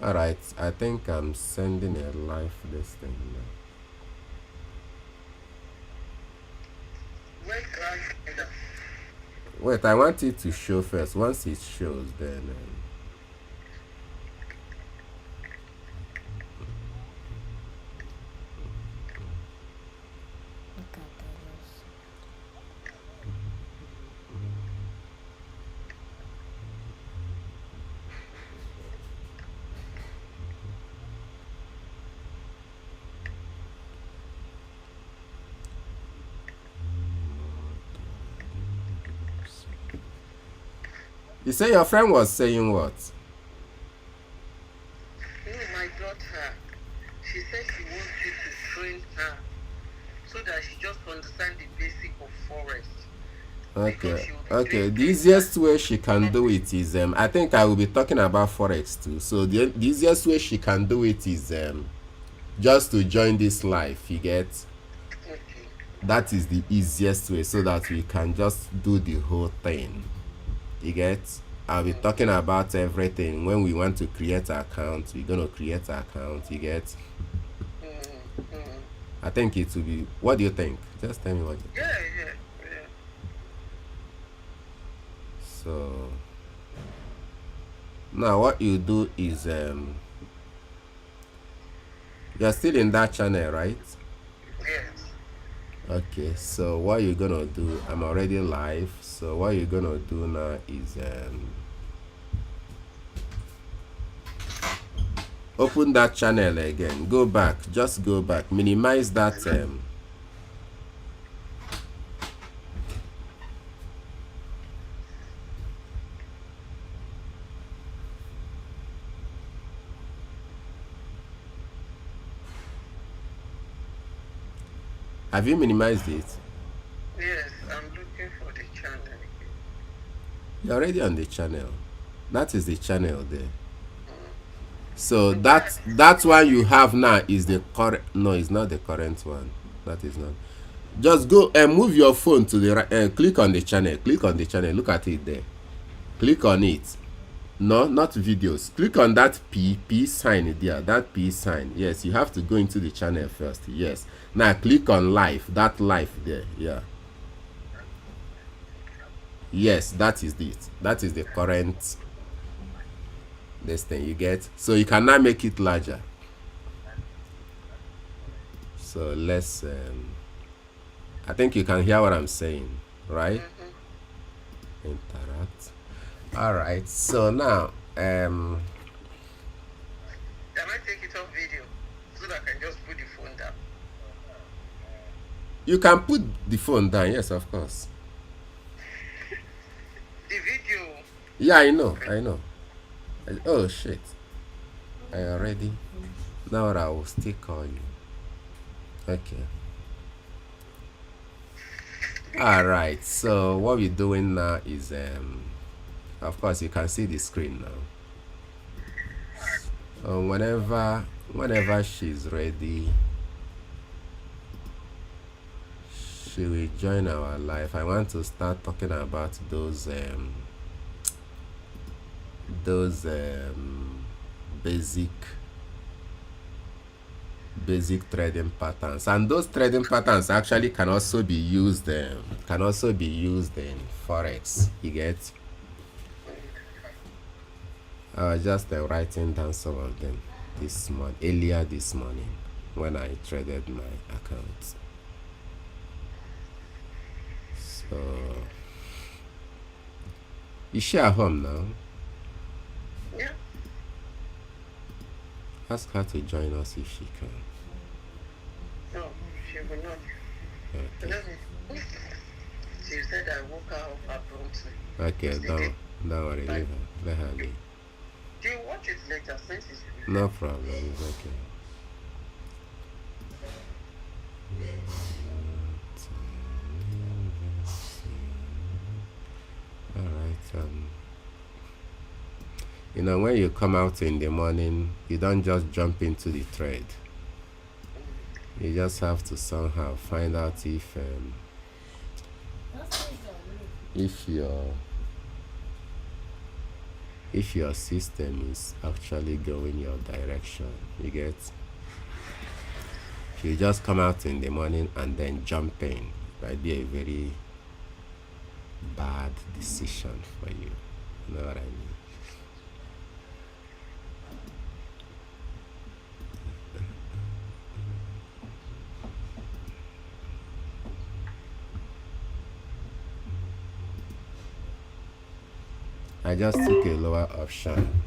All right, I think I'm sending a live this thing now. Where can I find that? Wait, I want it to show first. Once it shows, then Look at this. you say your friend was saying what? No, my daughter. She said she wants you to train her so that she just understand the basic of forest. Because Okay, she will be okay. doing The things that easiest way she can do it is I think I will be talking about forex too. So the easiest way she can do it is just to join this live. You get okay. that is the easiest way so that we can just do the whole thing. You get I'll be talking about everything. When we want to create an account, we're gonna create an account. You get Mm. I think it will be. What do you think? Just tell me what you think. Yeah, yeah, yeah. So now what you do is you're still in that channel, right? Yes. Okay, so what you're gonna do, I'm already live. So what you're gonna do now is open that channel again. Go back, just go back. Minimize that. Have you minimized it? Yes, I'm looking for the channel again. You're already on the channel. That is the channel there. Mm. So So where I that discover one you the have now is the current. No, it's not the current one. That is not. Just go and move your phone to the right. Click on the channel. Click on the channel. Look at it there. Click on it. No, not videos. Click on that P sign there. That P sign. Yes, you have to go into the channel first. Yes. Now click on live. That live there. Yeah. Yes, that is it. That is the current this thing you get. So you can now make it larger. So let's. I think you can hear what I'm saying, right? mm-hmm. Interact. All right. So now, Can I take it off video so that I can just put the phone down? you can put the phone down. Yes, of course. The video. Yeah, I know. I know. Oh shit! I already. Now I will still call you. Okay. All right. So what we're doing now is, of course, you can see the screen now. Whenever she's ready, she will join our live. I want to start talking about those basic basic trading patterns, and those trading patterns actually can also be used in forex. You get just writing down some of them this morning, earlier this morning, when I traded my account. So is she at home now? Yeah. Ask her to join us if she can. No, she will not. Okay. Let me. She said I woke her up abruptly Okay, yesterday. don't worry, Like, leave her. Let her be. do you watch it later since it's No problem, it's okay. Alright, when you come out in the morning, you don't just jump into the trade. You just have to somehow find out if your if your system is actually going your direction. You get? If you just come out in the morning and then jump in, it might be a very bad decision for you. You know what I mean? I just took a lower option.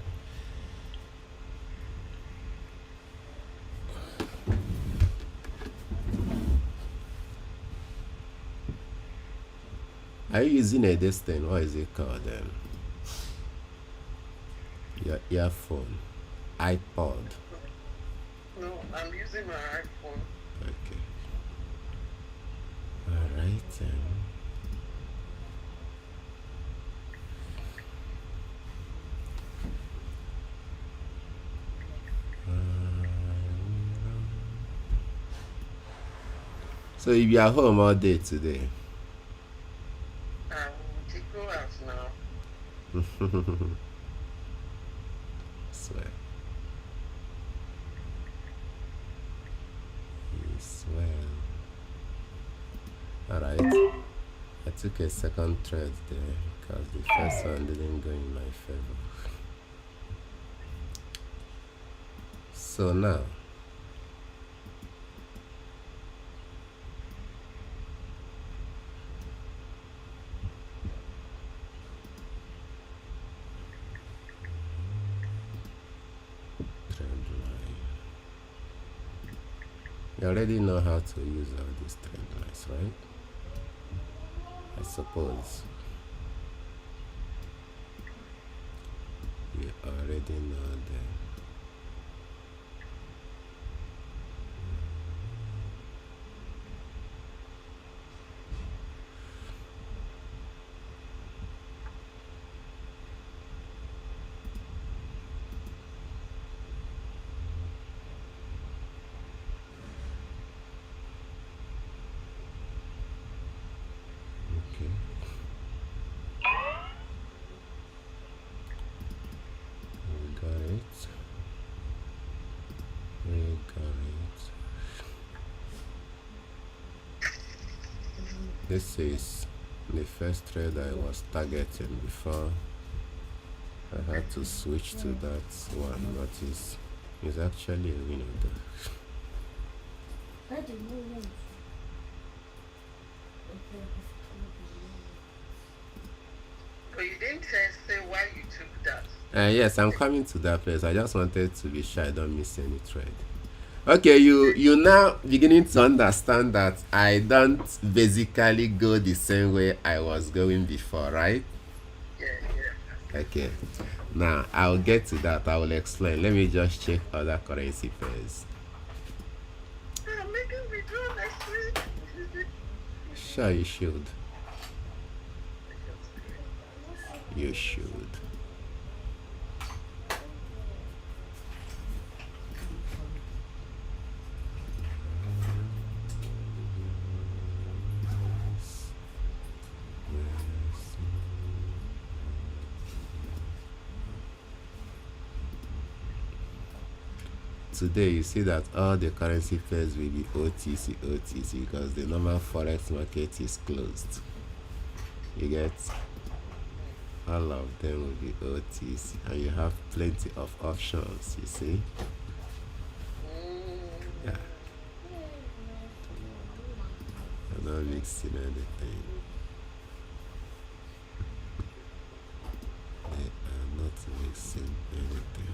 Are you using a this thing? What is it called? Your earphone, iPod. No, I'm using my iPhone. Okay. All right. So if you are home all day today. I will go out now. Swear. You swear. Alright. I took a second thread there because the first one didn't go in my favor. So now you already know how to use all these trend lines, right? I suppose you already know them. This is the first thread I was targeting before I had to switch to that one, but it's actually a winner though. But you didn't say why you took that. Yes, I'm coming to that place. I just wanted to be sure I don't miss any thread. Okay, you now beginning to understand that I don't basically go the same way I was going before, right? Yeah. Okay. Now I'll get to that. I will explain. Let me just check other currency pairs. Maybe we do next week. Sure, you should. You should. Today you see that all the currency pairs will be OTC because the normal forex market is closed. You get all of them will be OTC and you have plenty of options, you see. Yeah. I'm not mixing anything. They are not mixing anything.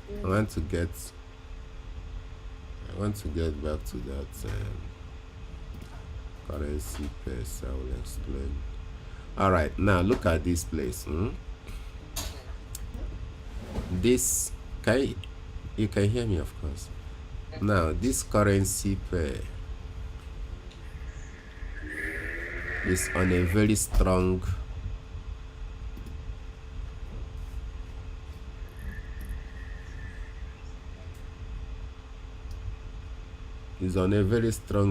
I want to get back to that currency pairs. I will explain. All right, now look at this place. This you can hear me, of course. Now this currency pair is on a very strong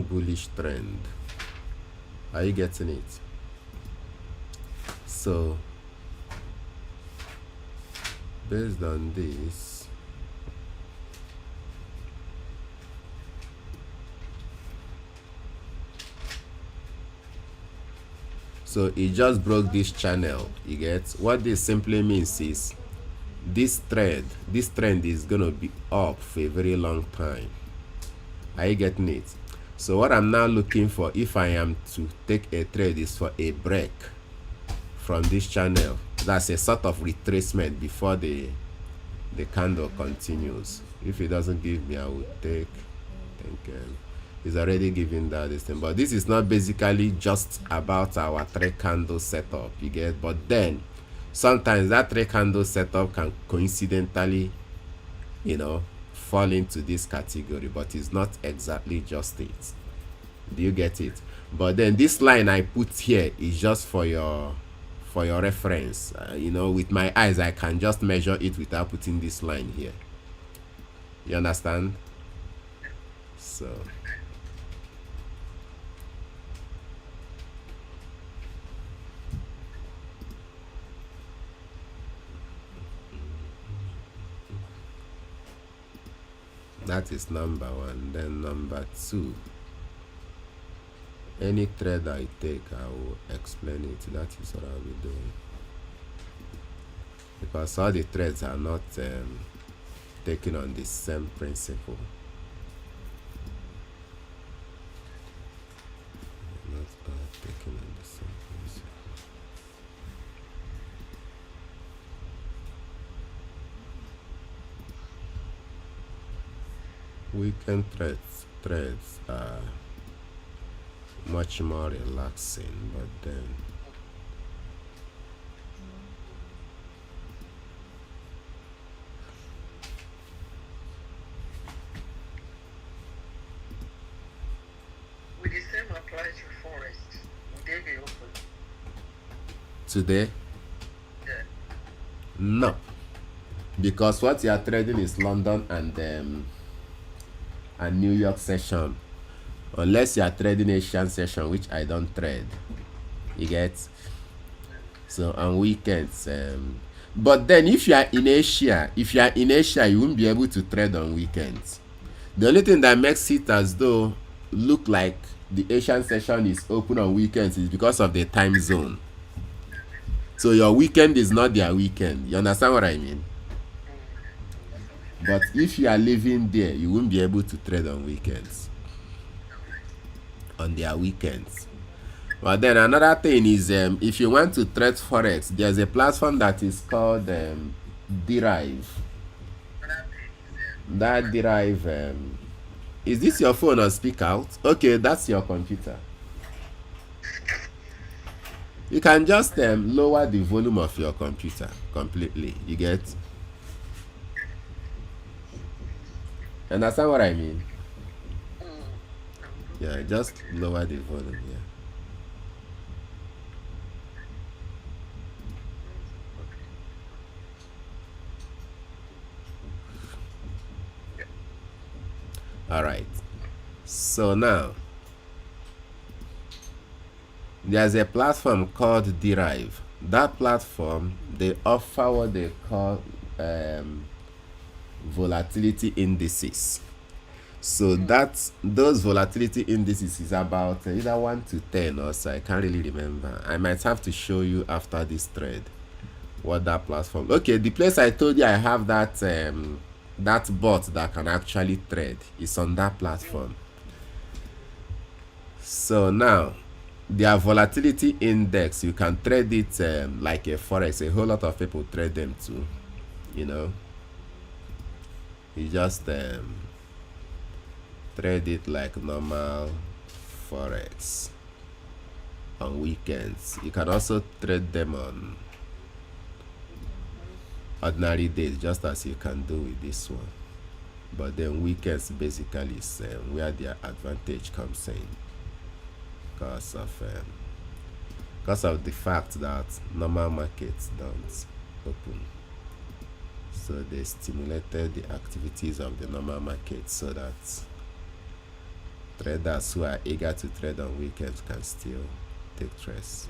bullish trend. Are you getting it? So based on this, so it just broke this channel. You get what this simply means is this trend is gonna be up for a very long time. Are you getting it? So what I'm now looking for, if I am to take a trade, is for a break from this channel. That's a sort of retracement before the candle continues. If it doesn't give me, I will take. I think it's already giving that this thing. But this is not basically just about our 3 candle setup, you get. But then sometimes that 3 candle setup can coincidentally, fall into this category, but it's not exactly just it. Do you get it? But then this line I put here is just for your reference. With my eyes I can just measure it without putting this line here. You understand? So that is number 1. Then number 2, any trade I take, I will explain it. That is what I'll be doing, because all the trades are not taken on the same principle. Not all taken on the same principle. Weekend trades are much more relaxing, but then Will the same apply to Forest? Will they be open? today, Yeah. no, because what you are trading is London and New York session, unless you are trading Asian session, which I don't trade. You get? So on weekends, but then if you are in Asia, you won't be able to trade on weekends. The only thing that makes it as though look like the Asian session is open on weekends is because of the time zone. So your weekend is not their weekend. You understand what I mean? But if you are living there, you won't be able to trade on weekends, on their weekends. But then another thing is, if you want to trade Forex, there's a platform that is called Derive. That Derive, is this your phone or speak out? Okay, that's your computer. You can just lower the volume of your computer completely. You get? Understand what I mean? Yeah, just lower the volume. Yeah. All right. So now there's a platform called Derive. That platform, they offer what they call volatility indices. So those volatility indices is about either 1 to 10 or so. I can't really remember. I might have to show you after this thread what that platform. Okay, the place I told you I have that that bot that can actually trade is on that platform. So now their volatility index, you can trade it like a forex. A whole lot of people trade them too, You just trade it like normal forex on weekends. You can also trade them on ordinary days, just as you can do with this one. But then weekends basically is where their advantage comes in, because of the fact that normal markets don't open. So they stimulated the activities of the normal market so that traders who are eager to trade on weekends can still take trades.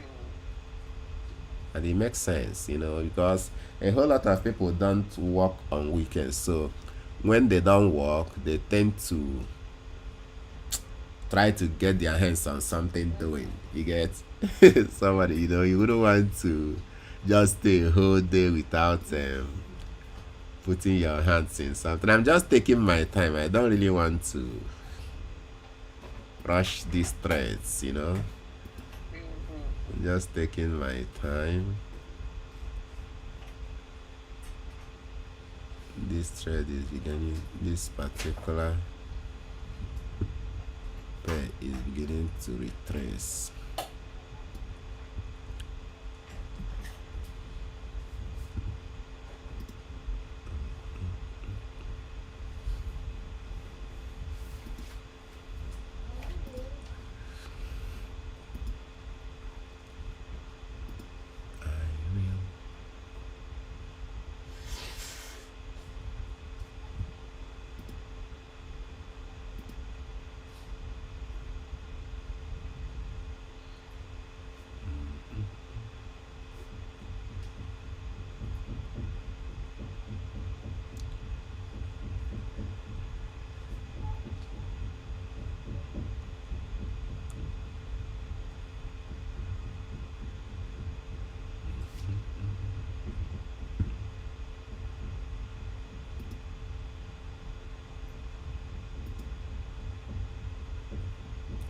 And it makes sense, because a whole lot of people don't work on weekends. So when they don't work, they tend to try to get their hands on something doing. You get somebody, you wouldn't want to just stay a whole day without putting your hands in something. I'm just taking my time. I don't really want to rush these trades, Just taking my time. This trade is beginning, this particular pair is beginning to retrace.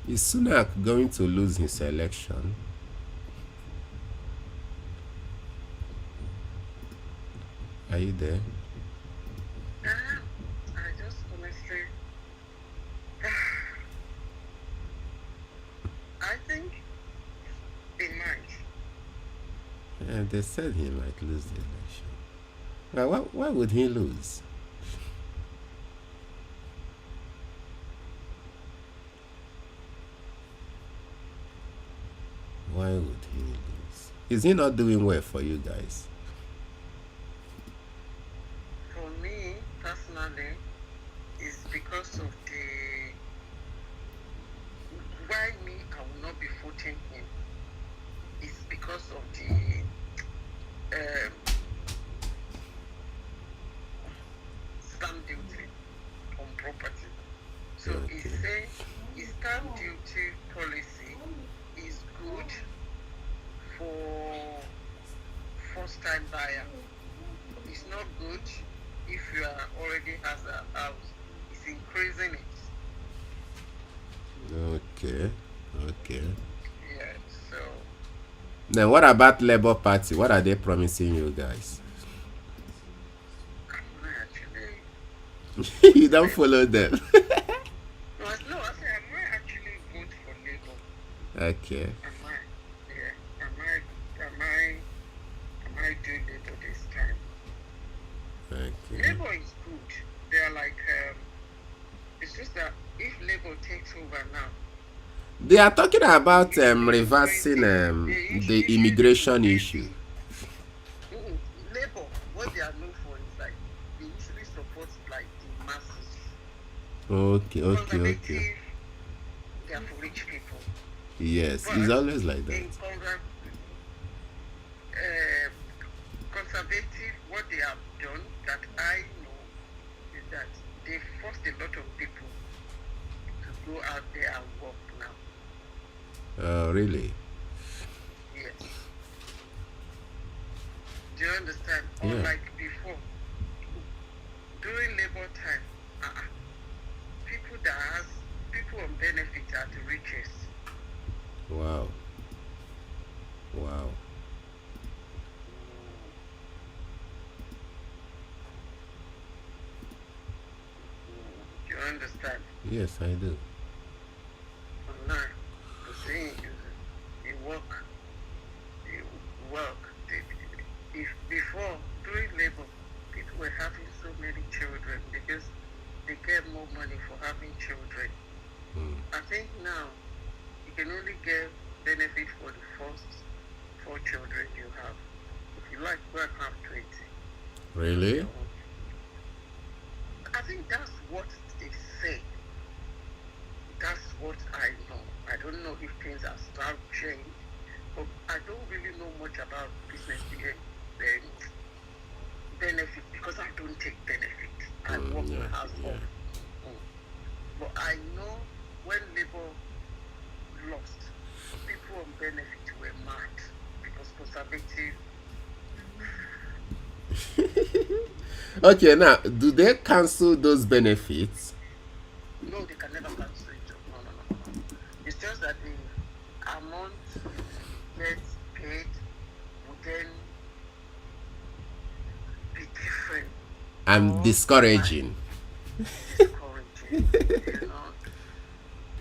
Is Sunak going to lose his election? Are you there? I just honestly, I think he might. And they said he might lose the election. Well, why would he lose? Why would he lose? Is he not doing well for you guys? For me, personally, it's because of why me, I will not be voting him. It's because of the stamp duty on property. So he said his stamp duty policy is good for first-time buyer. It's not good if you already has a house. It's increasing it. Okay. Yeah. So. Then what about Labour Party? What are they promising you guys? Actually. You don't follow them. No, I say I might actually vote for Labour. Okay. I might do Labour this time. Okay. Labour is good. They are like, it's just that if Labour takes over now. They are talking about reversing the immigration issue. Labour, what they are known for is like, they usually support like the masses. Okay. They are for rich people. Yes, it's always like that. Conservative, what they have done that I know is that they forced a lot of people to go out there and work now. Really? Yes. Do you understand? Yeah. Unlike before, during Labour time, people on benefit are the richest. Wow. understand? Yes, I do. Now, the saying is, you work, you work. If before, during labor, people were having so many children because they get more money for having children. I think now you can only get benefit for the first 4 children you have. If you like, go and have 20. Really? I think that's what they say. That's what I know. I don't know if things have started changed, but I don't really know much about business benefit because I don't take benefit. I work my house off. But I know when labor lost, people on benefit were mad because conservative. Okay, now, do they cancel those benefits? No, they can never cancel it. No. It's just that the amount gets paid would then be different. I'm discouraging. Discouraging.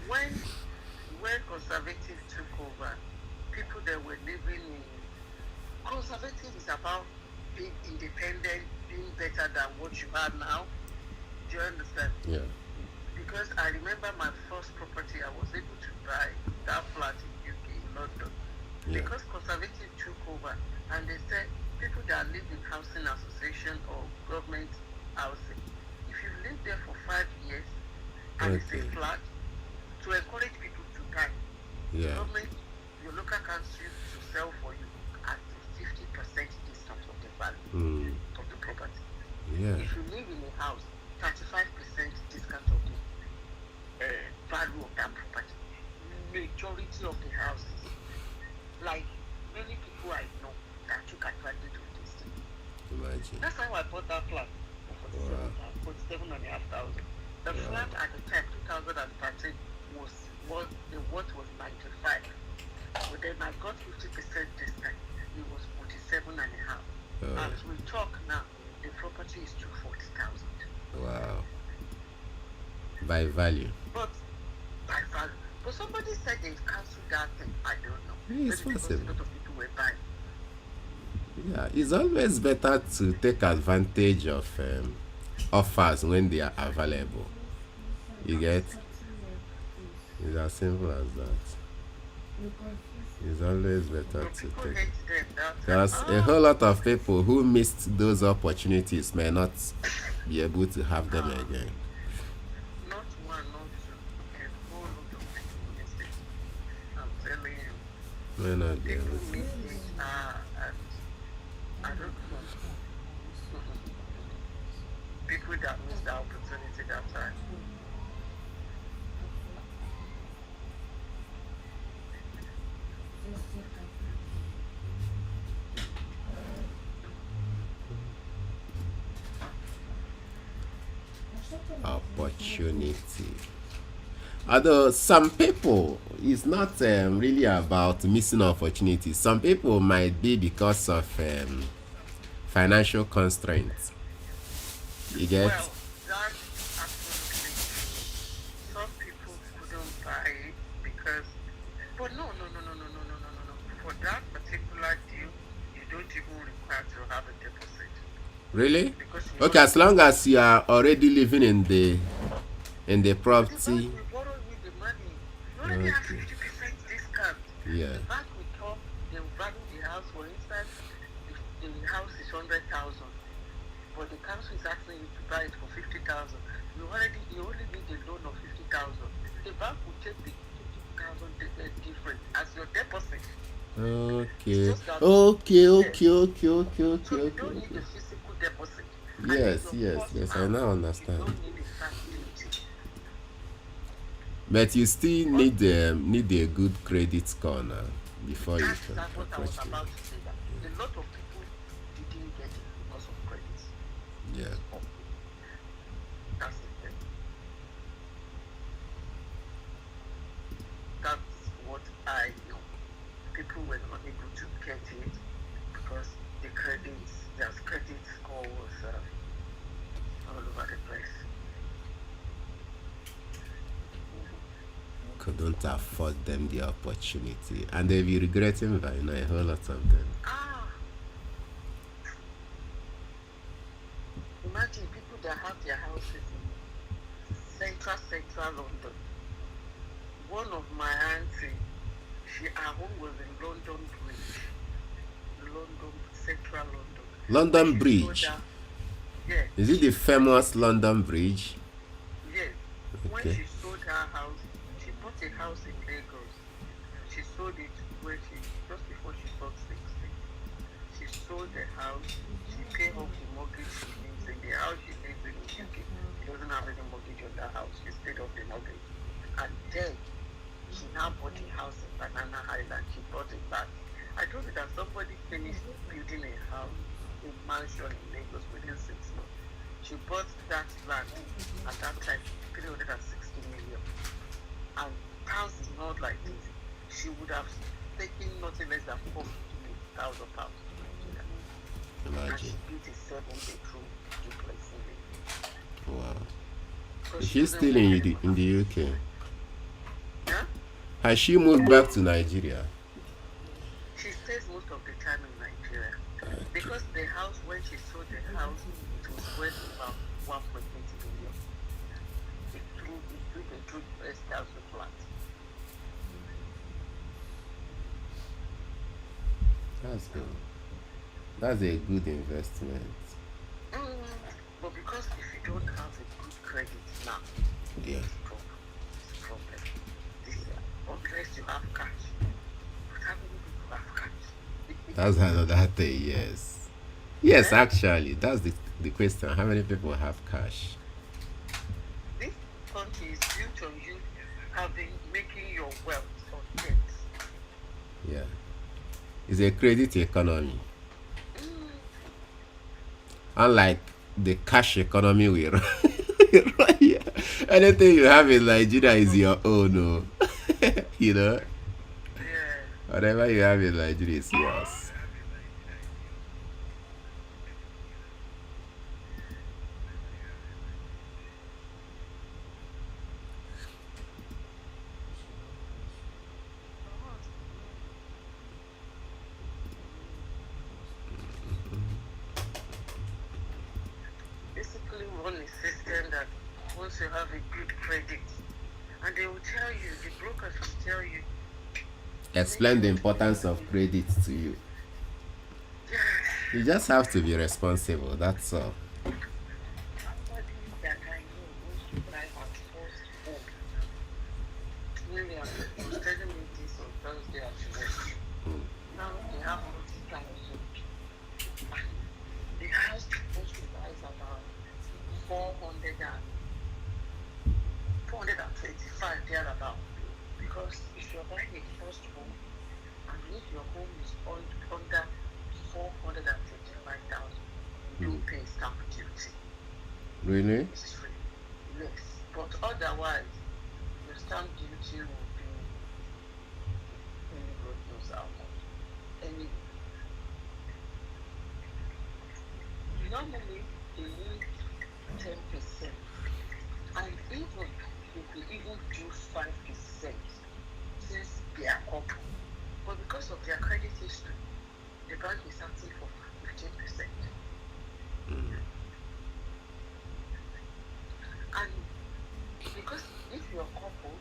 When conservative took over, people that were living in conservative is about being independent, being better than what you are now. Do you understand? Yeah. Because I remember my first property, I was able to buy that flat in UK, in London. Yeah. Because conservative took over and they said people that live in housing association or government housing, if you live there for 5 years and it's a flat, to encourage people to buy, government, your local council to sell for you at 50% discount of the value of the property. Yeah. If you live in a house, 35% discount of the value of that property. Majority of the houses, like many people I know that took advantage of this thing. Imagine. That's how I bought that flat for 47,500. The flat at the time, 2013, was what the worth was 95. But then I got 50% discount. It was 47.5. As we talk now, the property is 240,000. Wow. By value. But by value. But somebody said they cancelled that thing. I don't know. It's Maybe possible. because a lot of people were buying. Yeah, it's always better to take advantage of offers when they are available. You get? It's as simple as that. It's always better to take. Because a whole lot of people who missed those opportunities may not be able to have them again. Not one, not two. A whole lot of people missed it. I'm telling you. May not be able People to. missed it. And I don't know. People that missed the opportunity that time. Opportunity. Although some people, it's not really about missing opportunities. Some people might be because of financial constraints. You get? Well, that's absolutely true. Some people couldn't buy it because, but no. For that particular deal, you don't even require to have a deposit. Really? Okay, as long as you are already living in the property. We borrow you the money. You already have 50% discount. Yeah. The bank will come, they will value the house. For instance, if the house is 100,000, but the council is asking you to buy it for 50,000. You only need a loan of 50,000. The bank will take the 50,000 difference as your deposit. Okay. So you don't need a physical deposit. Yes. I now understand. You don't need a stamp duty. But you still need a good credit score now before you can That's what I was approach about to say. That a lot of people didn't get it because of credit. Yeah. That's the thing. That's what I know. People were not able to get it because their credit score was all over the place. couldn't afford them the opportunity, and they'll be regretting by now, a whole lot of them. Ah, imagine people that have their houses in central London. One of my auntie, her home was in London Bridge, central London. London She Bridge. sold her, yeah, Is it the famous London Bridge? yes. When Okay. she sold her house, she bought a house in Lagos. She sold it when just before she turned 60. She sold the house. She paid off the mortgage she lives in. The house she lives in UK. She doesn't have any mortgage on that house. She paid off the mortgage. And then she now bought a house in Banana Island. She bought it back. I told you that somebody finished building a house, a mansion in Lagos within 6 months. She bought that land at that time 360 million. And pounds is not like this. She would have taken nothing less than £450,000 to Nigeria. And she Imagine. built a 7-bedroom duplex in it. Wow. So Is she she doesn't still want in any in the UK? Huh? Has she moved back to Nigeria? She stays most of the time in Nigeria. Because the house, when she sold the house, it was worth about 1.8 billion. It threw the two house flat. That's good. That's a good investment. Mm, but because if you don't have a good credit now, Yeah. it's a problem. It's a problem. This, unless you have cash. But how many people have cash? That's another thing, yes. Yes, Eh? actually, that's the question. How many people have cash? This country is built on you making your wealth on debt. Yeah. It's a credit economy. Mm, Unlike the cash economy we run. Right here. Anything you have in Nigeria is your own. Oh. You know? yeah. Whatever you have in Nigeria is yours. Basically run a system that once you have a good credit, and they will tell you, the brokers will tell you, Explain the importance of credit to you. yeah, You just have to be responsible. That's all. somebody that I know wants to buy her first home. William was telling me this on Thursday at work. Now they have 40,000. The house supposed to buy is about 425 thereabout. Because if you're buying a first home, and if your home is under 425,000, you pay stamp duty. Really? It's free. Yes. But otherwise, your stamp duty will be God knows how much. Anyway, normally they need 10%. And even if they even do 5% since they are couple. But because of their credit history, the bank is asking for 15%. And because if you're a couple,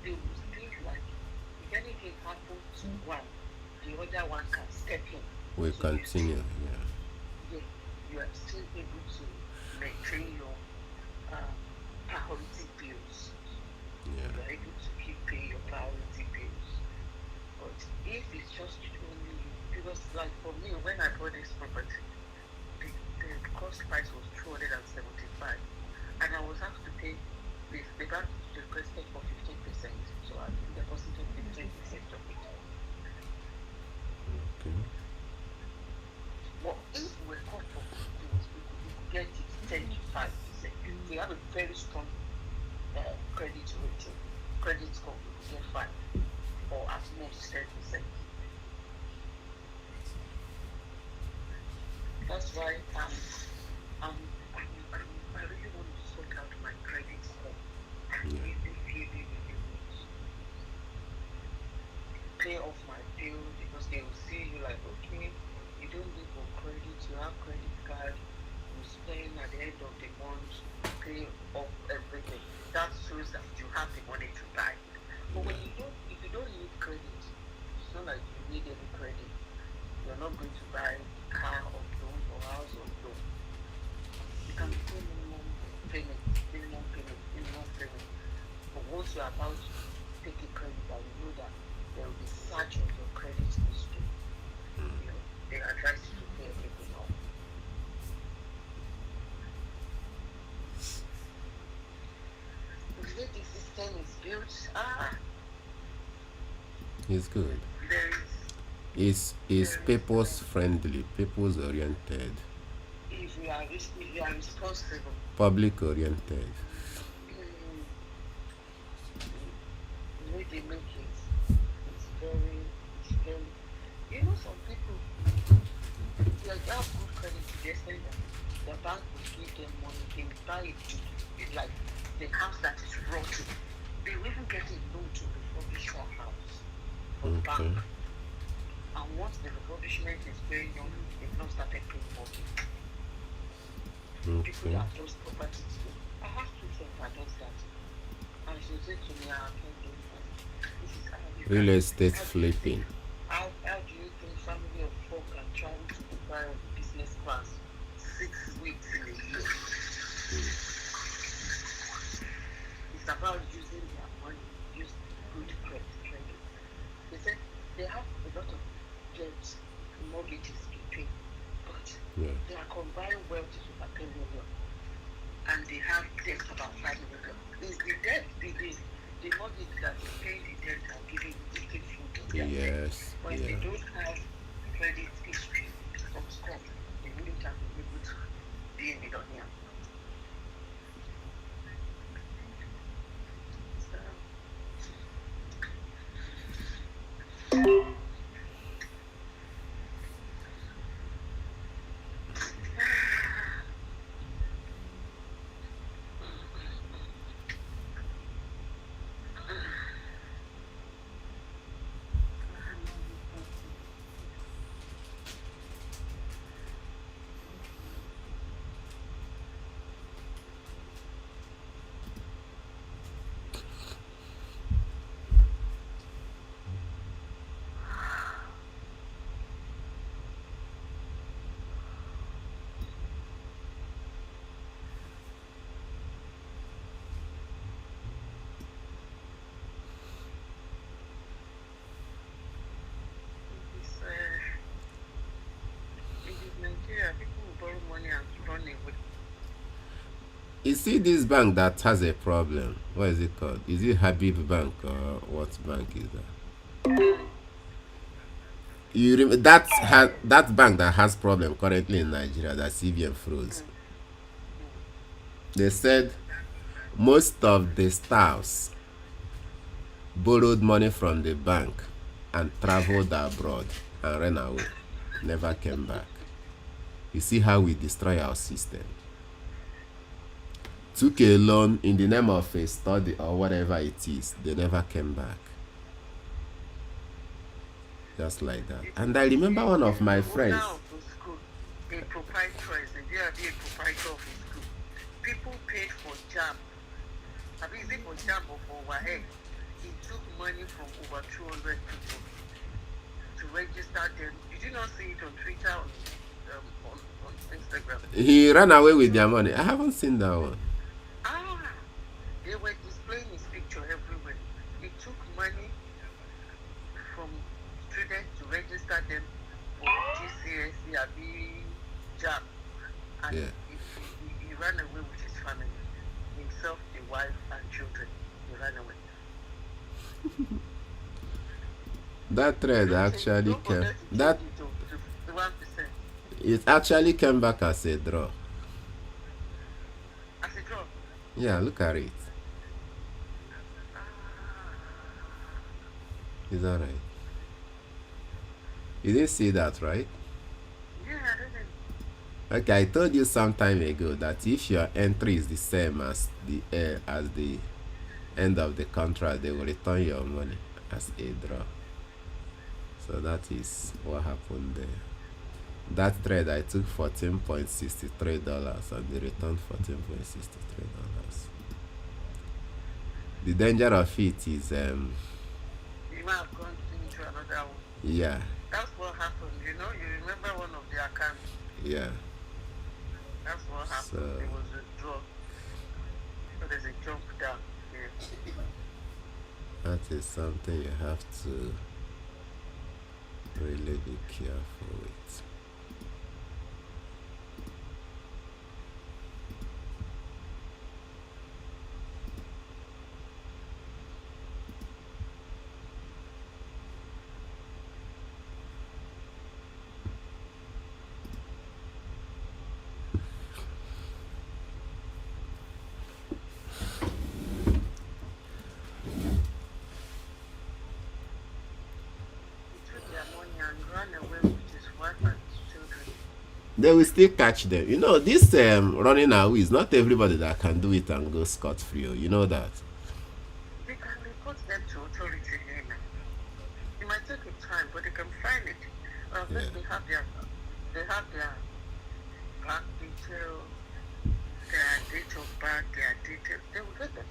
they will think like if anything happens to one, the other one can step in. We So continue. yeah, you are still able to maintain your priority bills. Yeah. You are able to keep paying your priority bills. But if it's just only you, because like for me, when I bought this property, the cost price was 275, and I was asked to pay. The bank requested for 15%, so I deposited 15% of it. Okay. But if we're couple, we could get it 10 to 5%. We have a very strong credit rating, credit score, we could get 5 or at most 10%. That's why I really want to sort out my credit score. I Yeah. really want. pay off everything. That shows that you have the money to buy. But when you don't, if you don't need credit, it's not like you need any credit. You're not going to buy car on loan or house on loan. You can pay minimum payment, minimum payment, minimum payment. But once you're about to take a credit, and you know that there will be search of your credit history, you know, they advise you to pay everything off. The way the system is built, It's good. there It's purpose friendly, purpose oriented, if you are responsible, public oriented. the way they make it, it's very, you know, some people, they have good credit to the extent that the bank will give them money, they will buy it to, it's like the house that is rotten. They will even get a loan to refurbish your house from the Okay. bank. And once the refurbishment is going on, they've not started paying for it. People Okay. that those properties do. I have two friends that does that. And she said to me, I can't do that. This is how you Real can- estate how do you flipping. How do you think family of four can travel to Dubai on business class 6 weeks in a year? It's about using their money, use good credit. They said they have a lot of debt, mortgages to pay, but Yeah. their combined wealth is over 10 million, and they have debt about 5 million. Is the debt, the mortgage that is paying the debt and giving the food to their debt? Yes. When Yeah. they don't have credit history from school, they wouldn't have been able to be a millionaire. So, in this Nigeria, people will borrow money and run away. You see this bank that has a problem. What is it called? Is it Habib Bank or what bank is that? That bank that has problem currently in Nigeria that CBN froze. They said most of the staffs borrowed money from the bank and traveled abroad and ran away, never came back. You see how we destroy our system. Took a loan in the name of a study or whatever it is, they never came back. Just like that. And I remember one of my friends. Owner of the school, a proprietor, is Nigeria be a proprietor of a school. People paid for JAMB. I mean, is it for JAMB or for WAEC? He took money from over 200 people to register them. Did you not see it on Twitter, on Instagram? He ran away with their money. I haven't seen that one. They were displaying his picture everywhere. He took money from students to register them for GCSE, JAMB, and Yeah. he ran away with his family, himself, the wife, and children. He ran away. That thread actually Don't came. forget to That change it to 1%. it actually came back as a draw. As a drop. Yeah, look at it. It's alright. You didn't see that, right? Yeah, I didn't. Okay, I told you some time ago that if your entry is the same as the end of the contract, they will return your money as a draw. So that is what happened there. That trade I took $14.63 and they returned $14.63. The danger of it is You might have gone into another one. yeah, That's what happened. You know, you remember one of the accounts. yeah. That's what happened. So There was a drop. So there's a jump down here. that is something you have to really be careful with. He took their money and ran away with his wife and his children. They will still catch them. You know, this running away is not everybody that can do it and go scot free. You know that. They can report them to authority here now. It might take a time, but they can find it. Unless Yeah. they have their bank details, their date of birth, their details. They will get them.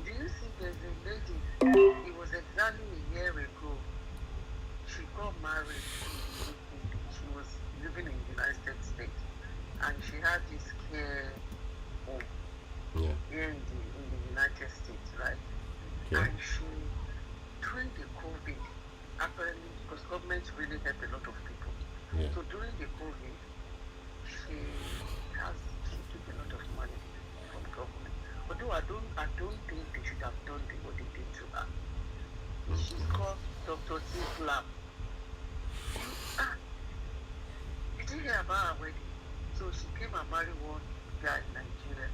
Do you see there's a lady, it was exactly a year ago, she got married, she was living in the United States, and she had this care home Yeah. here in the United States, right? Okay. And she, during the COVID, apparently, because government really helped a lot of people, Yeah. so during the COVID, she took a lot of money from government. Although I don't think they should have done what they did to her. She's called Dr. T's Lab. Did you hear about her wedding? So she came and married one guy in Nigeria.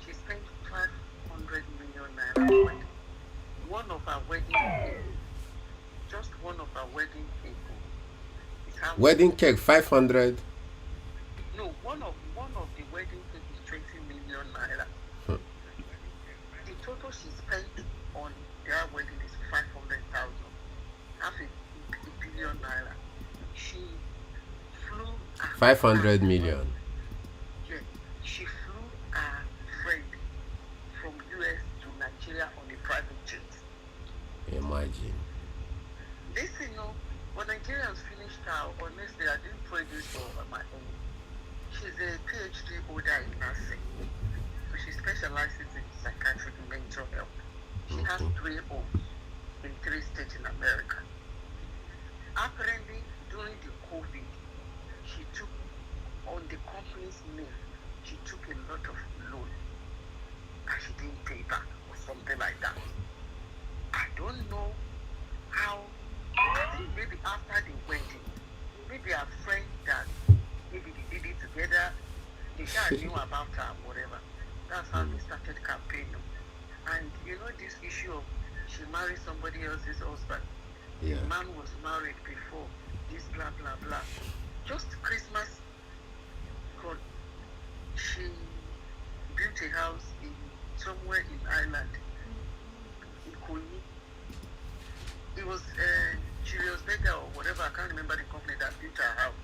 She spent 500 million naira on wedding. One of her wedding cake, just one of her wedding cake, is how Wedding cake 500. no, one of the wedding cake is 20 million naira. Hmm. The total she spent on their wedding is 500,000, half a billion naira. She flew her 500 million. Yeah, she flew her friend from US to Nigeria on a private jet. Imagine. This, when Nigerians finished her, honestly, I didn't pray this for my own. She's a PhD holder in nursing. So she specializes in psychiatric and mental health. She has 3 homes in 3 states in America. Apparently, during the COVID, she took, on the company's name, she took a lot of loan and she didn't pay back or something like that. I don't know how. I think maybe after the wedding, maybe her friend that maybe they did it together, they knew about her, whatever. That's how they started campaigning. And this issue of she married somebody else's husband. Yeah. The man was married before, this blah blah blah. Just Christmas, God, she built a house somewhere in Ireland, in Koyi. It was Julius Berger or whatever, I can't remember the company that built her house.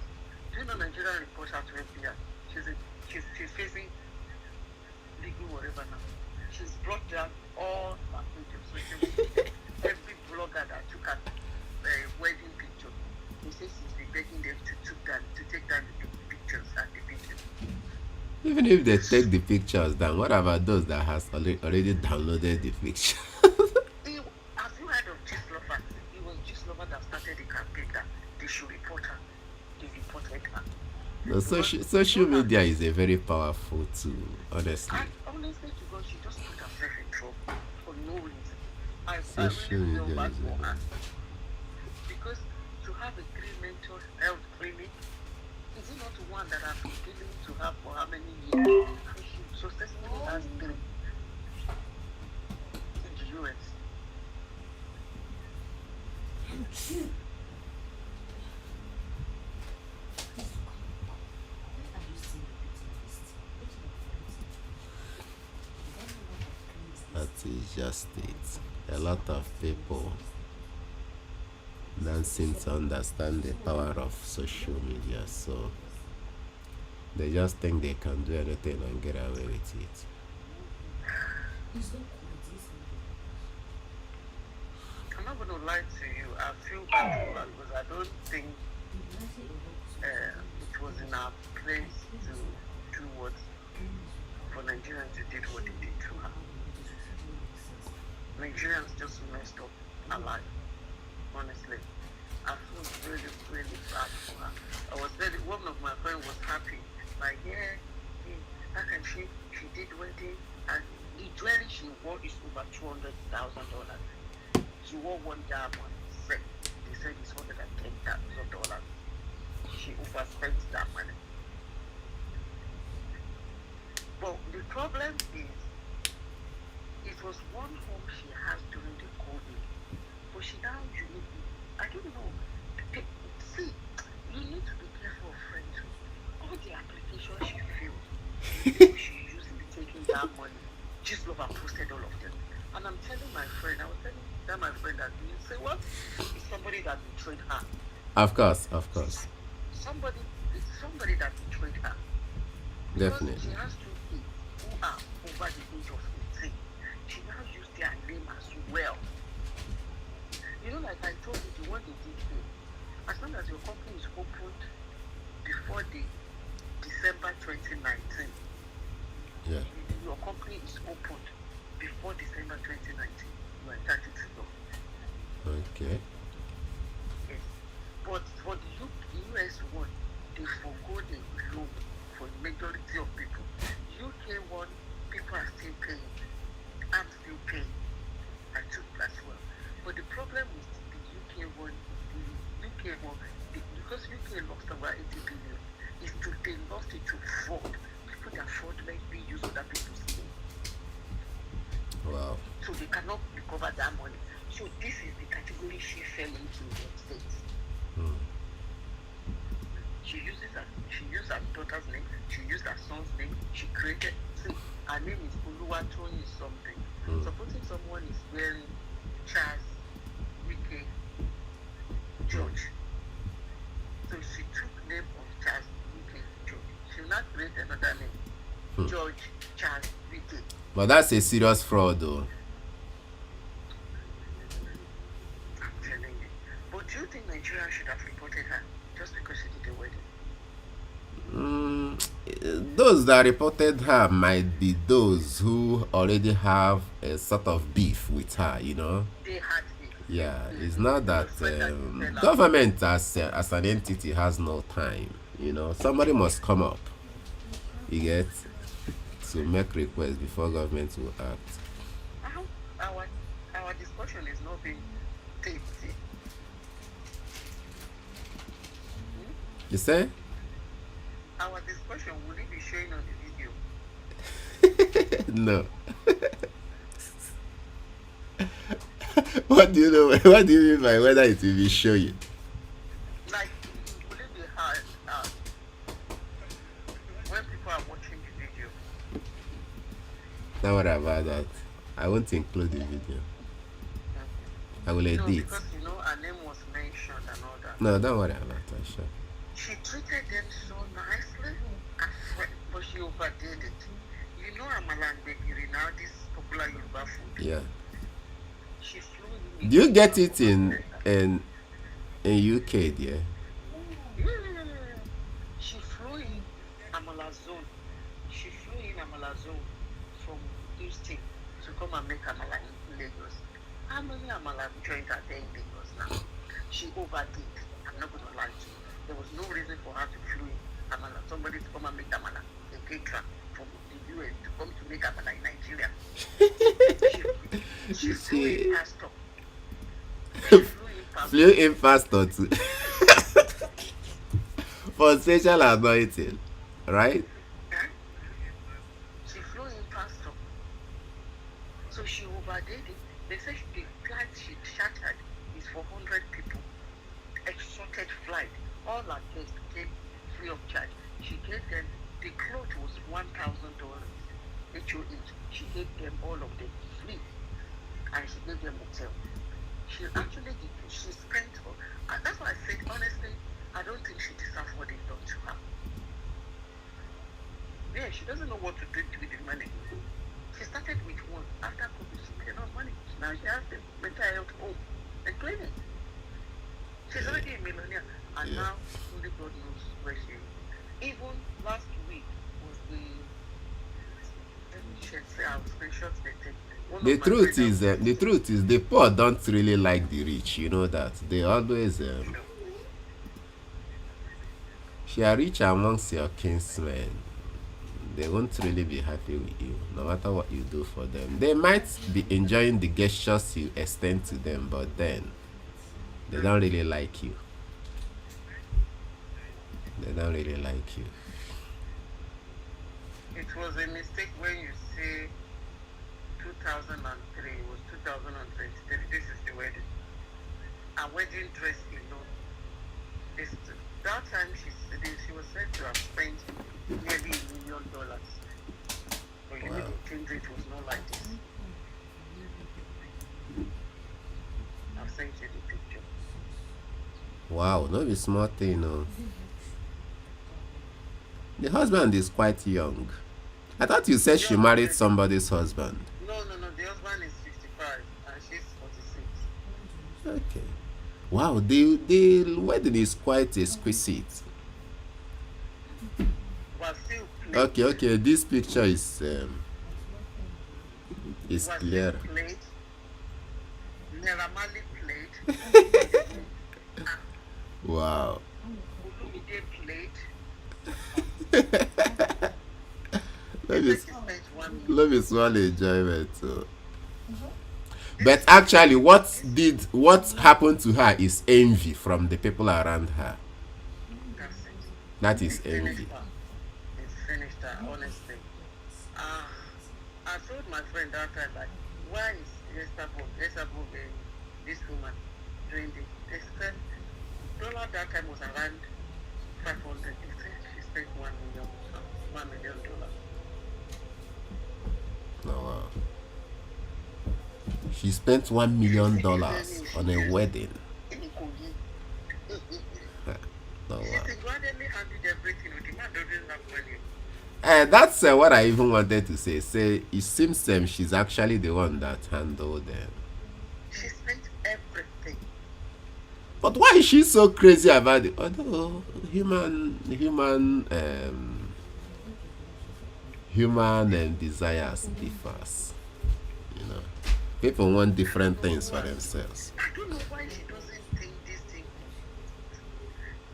Do you know Nigerian reporter to FBI? She's facing legal whatever now. She's brought down all her videos. Every blogger that took her wedding picture, he says she's been begging them to take down the pictures and the videos. Even if they take the pictures down, what about those that has already downloaded the picture? Have you heard of Gislova? It was Gislova that started the campaign that they should report her. They reported her. No, social media is a very powerful tool, honestly. And honestly to God, she just put herself in trouble for no reason. I Social really feel media bad is for a her. Because to have a 3 mental health clinic, is it not one that I've been giving to her for how many years? And she successfully has 3 in the US. That is just it. A lot of people don't seem to understand the power of social media, so they just think they can do anything and get away with it. I'm not going to lie to you. I feel bad for her because I don't think it was in our place to do what for Nigerians to did what they did to her. Nigerians just messed up her life. Honestly, I feel really, really bad for her. I was very. One of my friends was happy, like how can she did wedding and the jewelry she wore is over $200,000. She wore one diamond set. They said it's $110,000. She overspent that money. But the problem is, it was one home she has during the COVID, but she now I don't know. See, you need to be careful of friends. All the applications she filled, she used to be taking that money. Just love and posted all of them. And I'm telling my friend, I was telling my friend that you say what? It's somebody that betrayed her. Of course. It's somebody that betrayed her. Because Definitely. she has two kids who are over the age of 18. She now used their name as well. You know, like I told you, the one they did here, as long as your company is opened before the December 2019, Yeah. your company is opened before December 2019, you are entitled to go. Okay. Yes. But for the US one, they forgo the loan for the majority of people. UK one, people are still paying. I'm still paying. I took that as well. But the problem with the UK one, because UK lost over 80 billion, they lost it to fraud. People that fraudulently use other people's name. Wow. So they cannot recover that money. So this is the category she fell into in the States. She used her daughter's name, she used her son's name, she created, see, her name is Oluwatoyin something. Supposing someone is wearing Charles Wike George. So she took name of Charles Wike George. She will not create another name. George Charles Wike. But that's a serious fraud, though. I'm telling you. But do you think Nigeria should have reported her just because she did a wedding? Those that reported her might be those who already have a sort of beef with her, you know. They had it. Yeah, it's not that government as an entity has no time, you know. Somebody must come up, you get, to make requests before government will act. Our discussion is not being tasty. You say? Our discussion, will it be showing on the video? No. What do you know? What do you mean by whether it will be showing? Like, will it be hard when people are watching the video? Don't worry about that. I won't include the video. I will No, edit. because her name was mentioned and all that. No, don't worry about that. Sure. She treated them so nicely, but she overdid it. You know Amala and Gbegiri now, this popular Yoruba food. Yeah. She flew in. Do you get it in UK, dear? Yeah. She flew in Amala Zone. She flew in Amala Zone from Houston to come and make Amala in Lagos. How many Amala joined her there in Lagos now? She overdid. I'm not going to lie to you. There was no reason for her to flew in Amala. Somebody to come and make Amala. A caterer from the US to come to make Amala in Nigeria. She flew in pastor. Flew in pastor too. For special anointing, right? She flew in pastor. So she overdid it. They say the flight she chartered is for 100 people. Extorted flight. All her guests came free of charge. She gave them, the clothes was $1,000 HOH. She gave them all of them free. And she gave them hotel. She actually did, she spent multi-millionaire, and Yeah. now only God knows where she is. Even last week was the, let me check, say I'll screenshot the thing. One The of my truth friends that is, was the texting, truth is, the poor don't really like the rich. You know that they always you know, if you are rich amongst your kinsmen, they won't really be happy with you, no matter what you do for them. They might be enjoying the gestures you extend to them, but then they don't really like you. They don't really like you. it was a mistake when you say 2003, it was 2023. This is the wedding. A wedding dress alone. This, that time she was said to have spent nearly $1 million. But you Wow. need to think it was not like this. I've sent you the picture. Wow, not a small thing, no. The husband is quite young. I thought you said she married somebody's husband. No. The husband is 55 and she's 46. Okay. Wow, the wedding is quite exquisite. But still played. Okay. This picture is Was clear. still played. Neramali played. Wow. Olumide played. Let She me spent 1 million. let me small enjoyment. So. But actually, what happened to her is envy from the people around her. That's it. That is It's finished envy. her. It's finished her, honestly. I told my friend that time, like, why is Esther this woman doing this? They said dollar that time was around 500. They said she spent $1 million. Oh, wow. She spent $1 million on a wedding. Oh, wow. She single-handedly handled everything. The man doesn't have money. That's what I even wanted to say. Say it seems she's actually the one that handled them. She spent everything. But why is she so crazy about it? Although human desires differs. You know, people want different things for themselves. I don't know why she doesn't think this thing.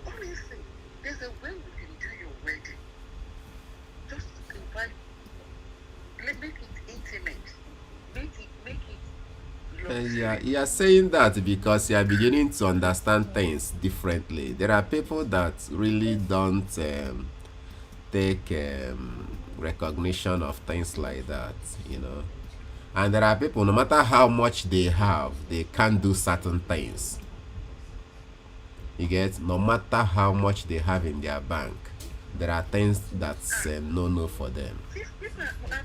Honestly, there's a way you can do your wedding. Just invite, make it intimate. Make it luxury. You are saying that because you are beginning to understand things differently. There are people that really don't take recognition of things like that, you know. And there are people, no matter how much they have, they can't do certain things. You get, no matter how much they have in their bank, there are things that's no for them. People are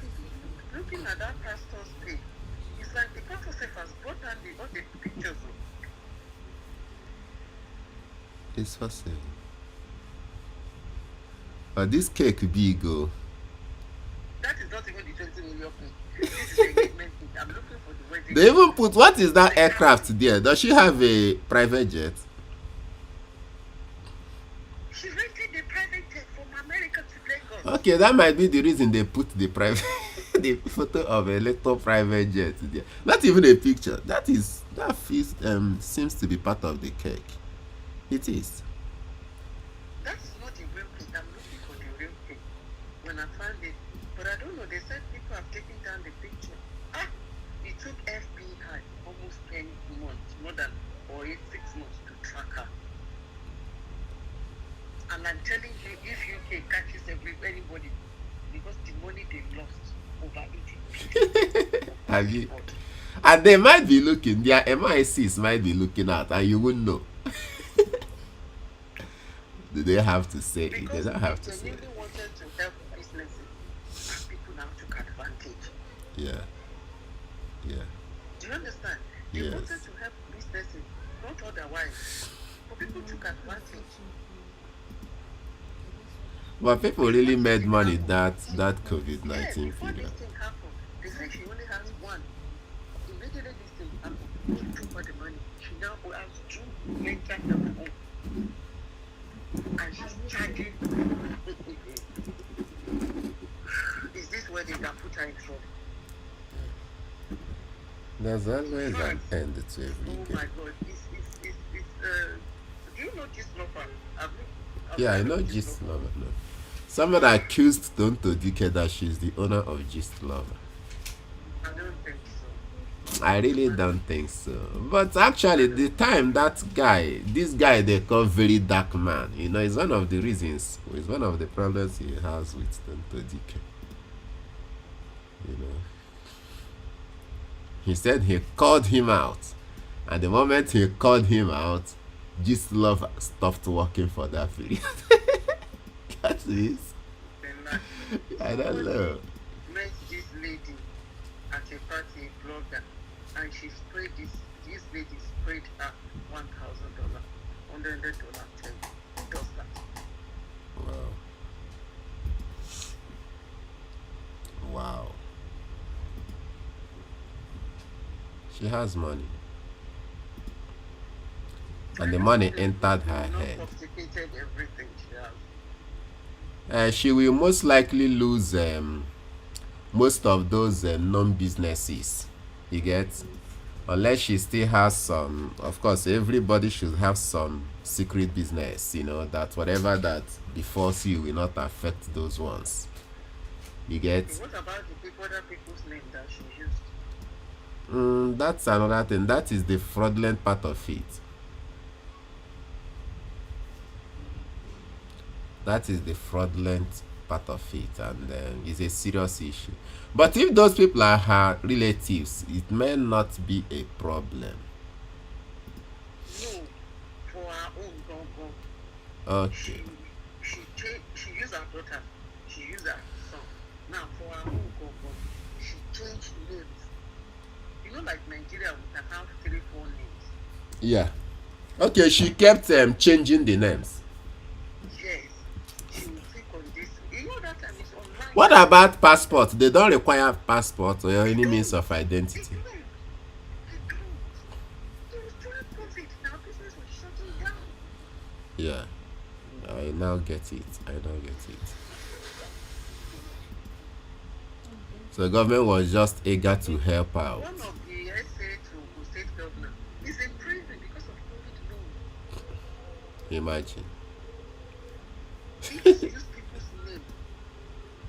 looking at that pastor's page. It's like the pastor has brought down all the pictures. It's for sale. But this cake big, oh. That is not even the 20 million thing. This is the engagement thing. I'm looking for the wedding. They even put, what is that aircraft there? Does she have a private jet? She rented the private jet from America to Lagos. Okay, that might be the reason they put the private the photo of a little private jet there. Not even a picture. That feels seems to be part of the cake. It is. That's not the real thing. I'm looking for the real thing. When I found it, but I don't know. They said people have taken down the picture. It took FBI almost 10 months, more than or 6 months to track her. And I'm telling you, if UK catches anybody, because the money they lost over it. Have you? And they might be looking. Their MI6s might be looking out, and you wouldn't know. Do they have to say it? They don't have to say it. They really wanted to help businesses, and people now took advantage. Yeah. Do you understand? They Yes. wanted to help businesses, not otherwise. But people took advantage. But people really made money that Yeah, COVID-19 before period. this thing happened, they said she only has one. Immediately this thing happened, she took all the money. She now has two mental health home. charging. Is this where they can put her in trouble? There's always an First, end to every oh game. my God, do you know this lover? Have Yeah, you I heard know of this Gist lover? Lover. No. Someone accused Tonto Dike that she's the owner of Gist Lover. I don't think so. I really don't think so. But actually, the time this guy they call Very Dark Man, is one of the reasons, is one of the problems he has with Tonto Dike. He said he called him out. And the moment he called him out, Gist Love stopped working for that period. That is, I don't know. Met this lady at a party, a blogger, and she sprayed this lady sprayed her $1,000, $100 check. Who does that? Wow. She has money. And the money entered her head. Intoxicated everything she has. She will most likely lose most of those non-businesses. You get? Unless she still has some. Of course, everybody should have some secret business, that whatever that befalls you will not affect those ones. You get? What about the other people's name that she used? That's another thing. That is the fraudulent part of it. That is the fraudulent part of it, and it's a serious issue. But if those people are her relatives, it may not be a problem. No, for her own gongo. Okay. She used her daughter. She used her son. Now for her own gongo, she changed names. Like Nigeria, we can have 3-4 names. Yeah. Okay, she kept changing the names. Yes. She will click on this. That time it's online. What about passport? They don't require passport or any means of identity. They don't. They was doing profit. Now business was shutting down. Yeah. I now get it. So the government was just eager to help out. One of the SA to state governor is in prison because of COVID loan. Imagine. They use people's name.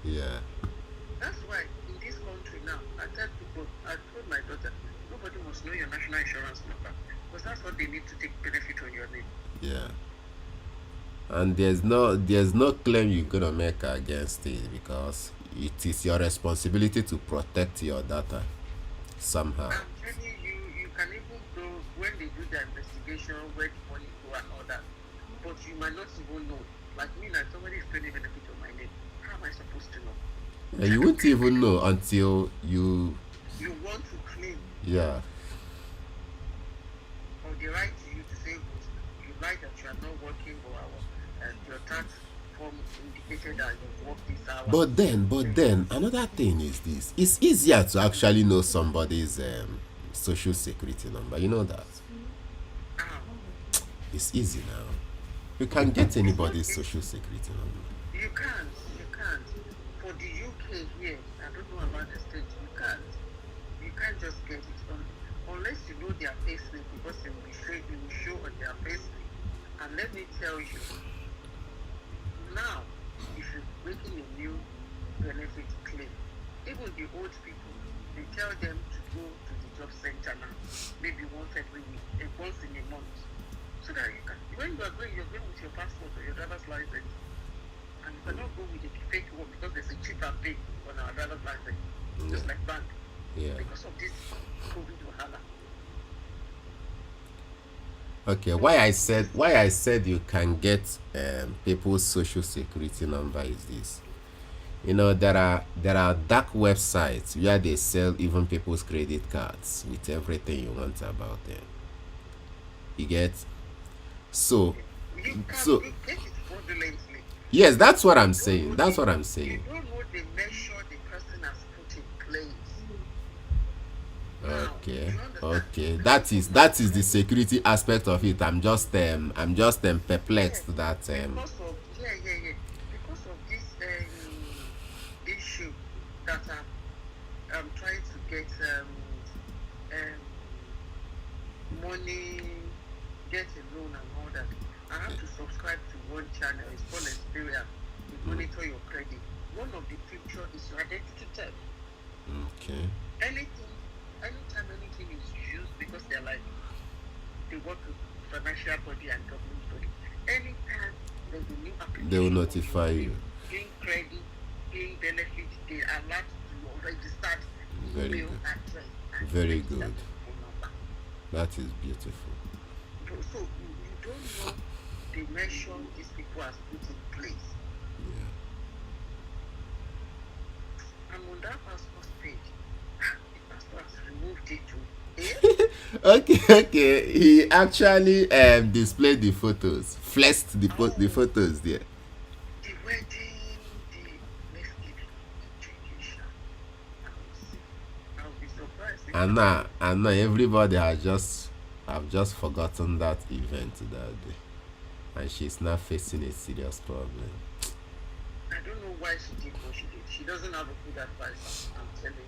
Yeah. That's why in this country now, I told my daughter, nobody must know your national insurance number because that's what they need to take benefit on your name. Yeah. And there's no claim you're gonna make against it because it is your responsibility to protect your data somehow. I'm telling you, you can even go when they do the investigation, where the money go and all that, but you might not even know. Like me, like somebody is claiming benefit on my name. How am I supposed to know? And you won't even know until you want to claim. Yeah. Or they write to you to say, you write that you are not working for our your tax form indicated that you work this hour. But then another thing is this: it's easier to actually know somebody's social security number. You know that. It's easy now. You can get anybody's social security number. You can't. For the UK here, I don't know about the States, you can't just get it unless you know their payslip, because it will show on their payslip. And let me tell you, now, if you're making a new benefit claim, even the old people, they tell them to go to the job center now, maybe once every week, once in a month, so that you can, when you're going with your passport or your driver's license, and you cannot go with a fake one because there's a cheaper pay on our driver's license, just like bank. Yeah. Because of this COVID wahala. Okay, why I said you can get people's social security number is this. There are dark websites where they sell even people's credit cards with everything you want about them. You get? So You get it fraudulently. yes, that's what I'm saying. You That's don't what I'm know saying. the measure the person has put in place. Okay. That is the security aspect of it. I'm just perplexed that Because of yeah. Because of this issue that I'm trying to get money, get a loan and all that. I have to subscribe to one channel. It's called Xperia. They monitor your credit. One of the feature is your identity theft. Okay. Anytime anything is used, because they're like, they work with financial body and government body. Anytime there's a new application, They will notify you. Gain credit, gain benefit, they alert you already start Very email good. address. And Very register good. phone number. That is beautiful. So you don't know the measure these people have put in place. Yeah. I'm on that passport page. The pastor has removed it too. Okay. He actually displayed the photos, flexed the the photos there. The wedding, the next education. I'll be surprised if And now everybody have just forgotten that event that day, and she's now facing a serious problem. I don't know why she did what she did. She doesn't have a good advice, I'm telling you.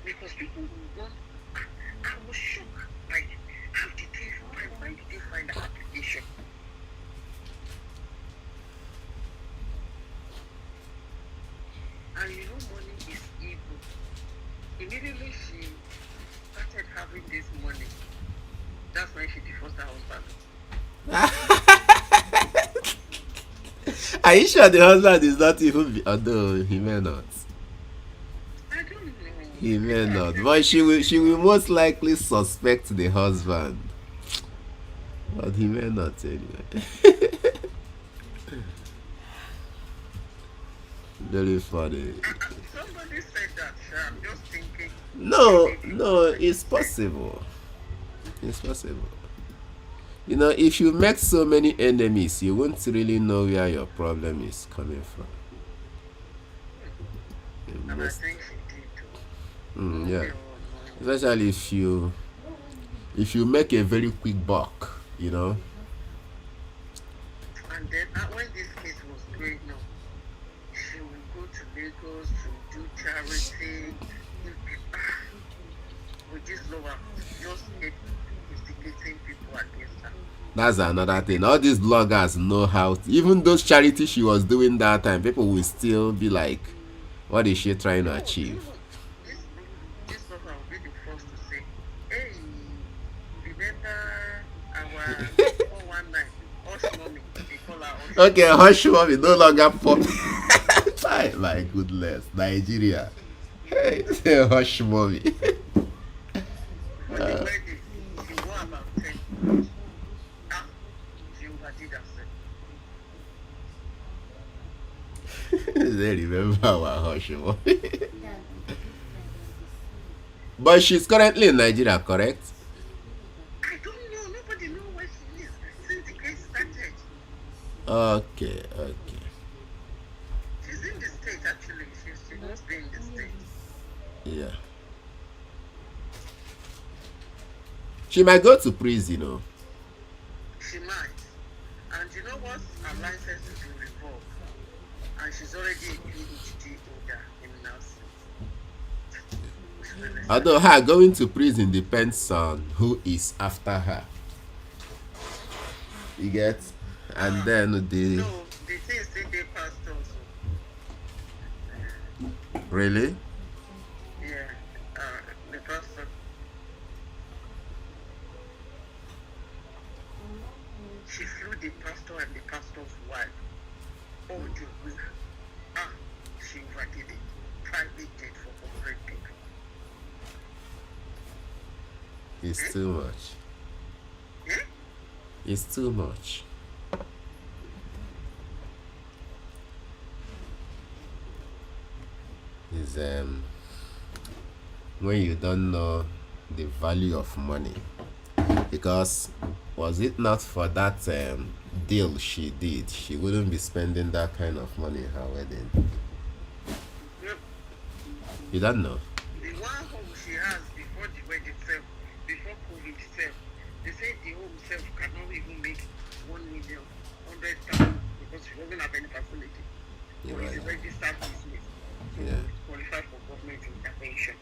Because people will want, I was shocked. Like, how did they find, why did they find the application? And you know, money is evil. Immediately she started having this money. That's when she divorced her husband. Are you sure the husband is not even? Although he may not. I don't know. He may not, but she will most likely suspect the husband. But he may not anyway. Very funny. Somebody said that, I'm just thinking. No, it's possible. It's possible. You know, if you make so many enemies, you won't really know where your problem is coming from. And I Most- think she did too. yeah. Especially if you make a very quick buck, you know. And then when this case was going on, she will go to Lagos to do charity. With this lower, just get instigating people against her. That's another thing. All these bloggers know how even those charities she was doing that time, people will still be like, what is she trying to achieve? This lover will be the first to say, hey, remember our 419 Hush Mommy? They call her Hush. Okay, hush mommy no longer pop. My goodness, Nigeria. Hey, say hush mommy. For the wedding, she wore about 10. She overdid herself. They remember our hush mommy. But she's currently in Nigeria, correct? I don't know. Nobody knows where she is since the case started. Okay. She's in the state actually. She must be in the state. Yeah. She might go to prison, oh. She might. And you know what? Her license is been revoked. And she's already a PhD holder in nursing. Although her going to prison depends on who is after her. You get? And then No, the thing is they passed also. Really? Yeah. The pastor. She flew the pastor and the pastor's wife all the way. She overdid it. Private jet for 100 people. It's too much. Yeah? It's too much. It's when you don't know the value of money. Because was it not for that deal she did, she wouldn't be spending that kind of money in her wedding. Yep. You don't know? The one home she has before the wedding itself, before COVID itself, they say the home itself cannot even make 1 million. or is a Imagine. registered business to Yeah. qualify for government intervention.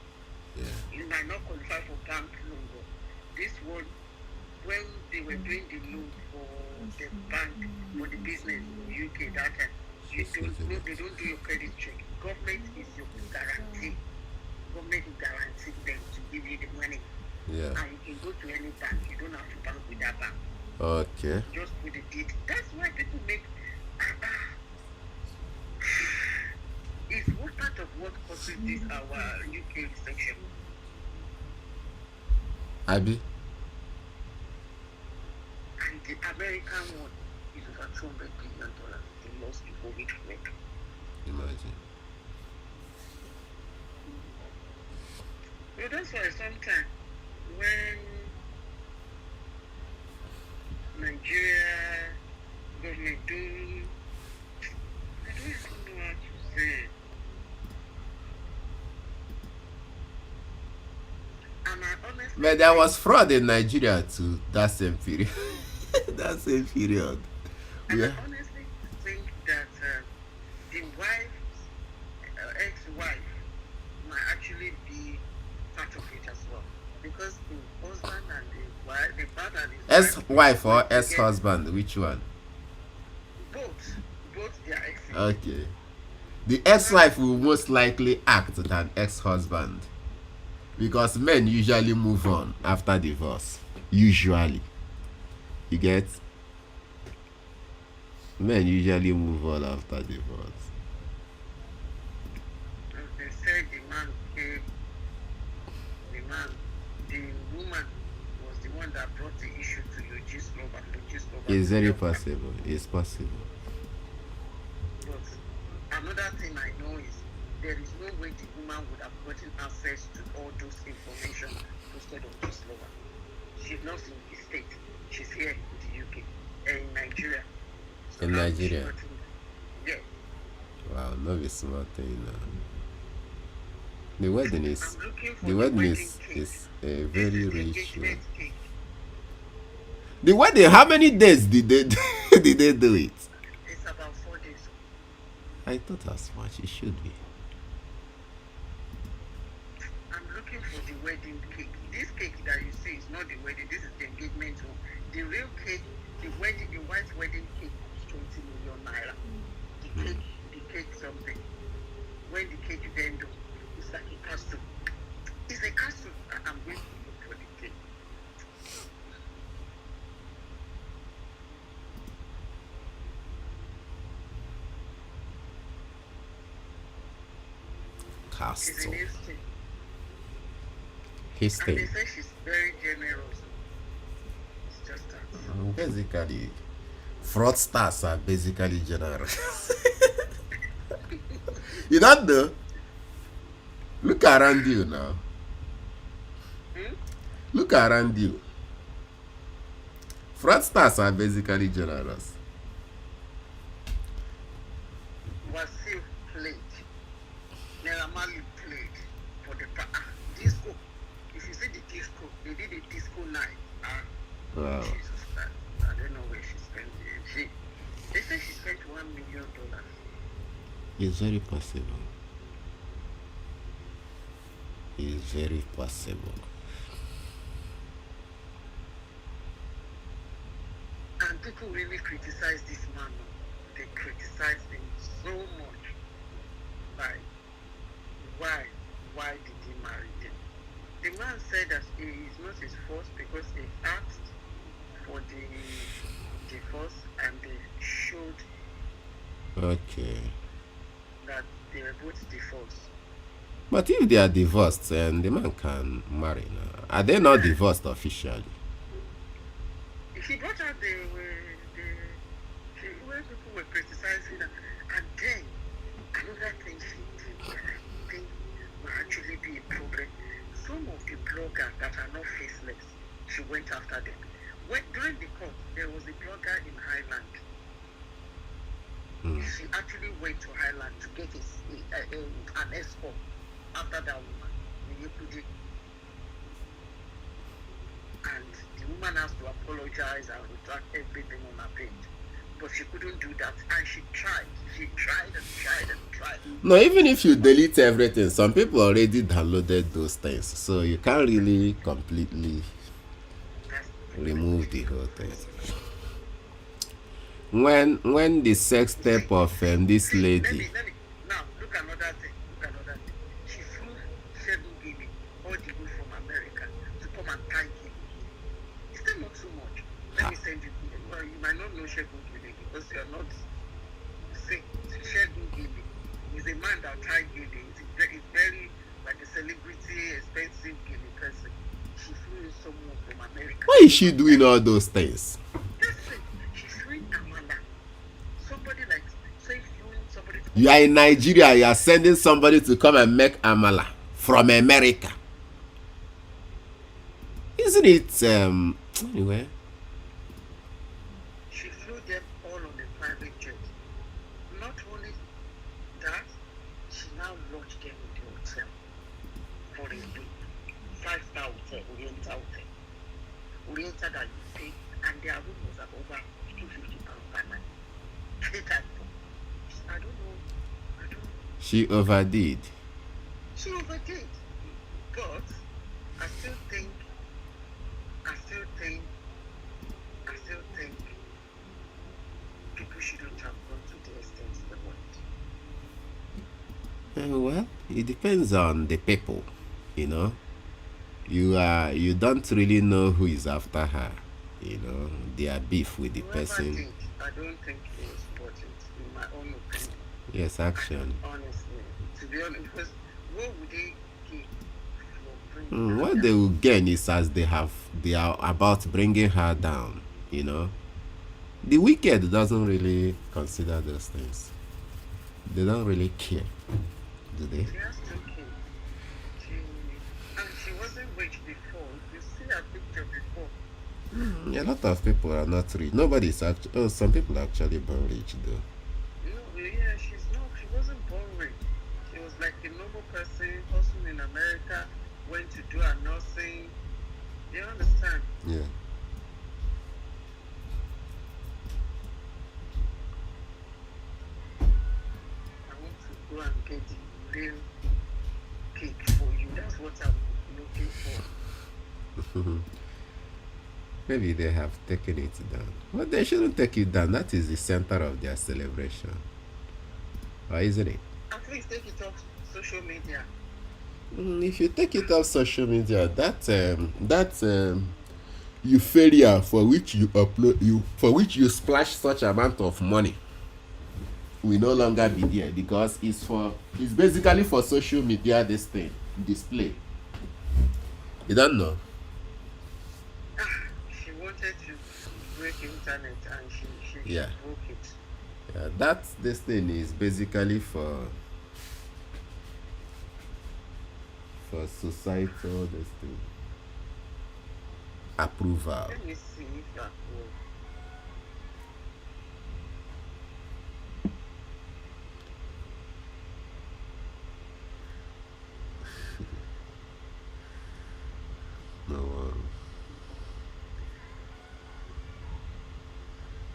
Yeah. You might not qualify for bank loan, but this one, when they were doing the loan for the bank, for the business in UK that time, you She's don't using no, it. they don't do your credit check. Government is your guarantee. Government will guarantee them to give you the money. Yeah. And you can go to any bank. You don't have to bank with that bank. Okay. Just put the deed. That's why people make it's what part of what causes this our UK recession. Abby. And the American one is over $200 billion. They lost before we make. Imagine. So that's why sometimes when Nigeria government do, I don't even know how to say it. And I honestly But there was fraud in Nigeria too. That same period. That same period. And Yeah. I honestly think that the wife's ex-wife might actually be part of it as well, because the husband and the wife, the father and his Ex-wife or went together. ex-husband? Which one? Both their exes. Okay. The ex-wife will most likely act than ex-husband, because men usually move on after divorce. Usually, you get. Men usually move on after divorce. As they said, the man came, the woman was the one that brought the issue to Eugene Slovan. It's very possible. It's possible. But another thing I know is there is no way the woman would have gotten access to all those information posted on Gislova. She's not in the state. She's here in the UK, in Nigeria. So In how would she Nigeria? got in there? Yeah. Wow, no be smart thing now. The wedding is I'm looking for the wedding wedding is cake. is a This very is the rich one. engagement cake. The wedding, how many days did they did they do it? It's about 4 days. I thought as much. It should be. I'm looking for the wedding cake. This cake that you see is not the wedding. This is the engagement one. The real cake, the white wedding cake is 20 million naira. The cake something. When the cake is end, it's like a castle. It's a castle. I'm going to look for the cake. It's a Castle. new thing. His And they thing. say she's very generous. It's just that. Basically, fraudsters are basically generous. You don't know? Look around you now. Look around you. Fraudsters are basically generous. Wasil played. Naira Marley played for the disco. If you see the disco, they did a disco night. Wow. Jesus Christ. I don't know where she spent it. They say she spent $1 million. It's very possible. It's very possible. And people really criticize this man. They criticize him so much. Like, why did he marry them? The man said that it is not his fault because he asked for the divorce and they showed Okay. that they were both divorced. But if they are divorced, and the man can marry now. Are they not divorced officially? He brought out where people were criticizing her, and then another thing she did that I think will actually be a problem. Some of the bloggers that are not faceless, she went after them. During the court, there was a blogger in Highland. She actually went to Highland to get an escort after that woman, Nyekude. And the woman has to apologize and retract everything on her page. but she couldn't do that, and she tried. She tried and tried and tried. No, even if you delete everything, some people already downloaded those things, so you can't really completely That's remove the whole thing. When the sex tape of this lady, let me now look another thing. Look another thing. She flew Shegun Gimi all the way from America to come and thank him. Is that not too much? Let me send you. Well, you might not know Shegun Gimi because you're not. See, Shegun Gimi is a man that tried Gimi. He's very like a celebrity, expensive Gimi person. She flew in someone from America. why is she doing all those things? Listen, she's doing Amala. Somebody like say flew somebody to You are in Nigeria, you are sending somebody to come and make amala from America. Isn't it anyway? She flew them all on a private jet. Not only that, she now lodged them in the hotel for a day. 5-star hotel, Oriental Hotel. Oriental that you pay, and their room was at over £250 per night. I don't know. She overdid. She overdid. But I still think people shouldn't have gone to the extent they went. Well, it depends on the people, you know. You don't really know who is after her, you know. They are beef with the Whoever person. did, I don't think it was worth it, in my own opinion. Yes, action. Honestly, to be honest, because what would they get for bringing her What down? they will gain is as they are about bringing her down, you know. The wicked doesn't really consider those things. They don't really care, do they? She has 2 kids. And she wasn't rich before. You see her picture before. A lot of people are not rich. Nobody's actually. Oh, some people are actually born rich though. No, yeah, she's not. She wasn't born rich. She was like a normal person, hustling in America, went to do her nursing. You understand? Yeah. I want to go and get the real cake for you. That's what I'm looking for. Maybe they have taken it down. Well, they shouldn't take it down. That is the center of their celebration. Or isn't it? At least take it off social media. If you take it off social media, that euphoria for which you splash such amount of money will no longer be there, because it's basically for social media this thing display. You don't know. She wanted to break internet and she Yeah. broke it. That this thing is basically for societal this thing approval. Let me see if that will. No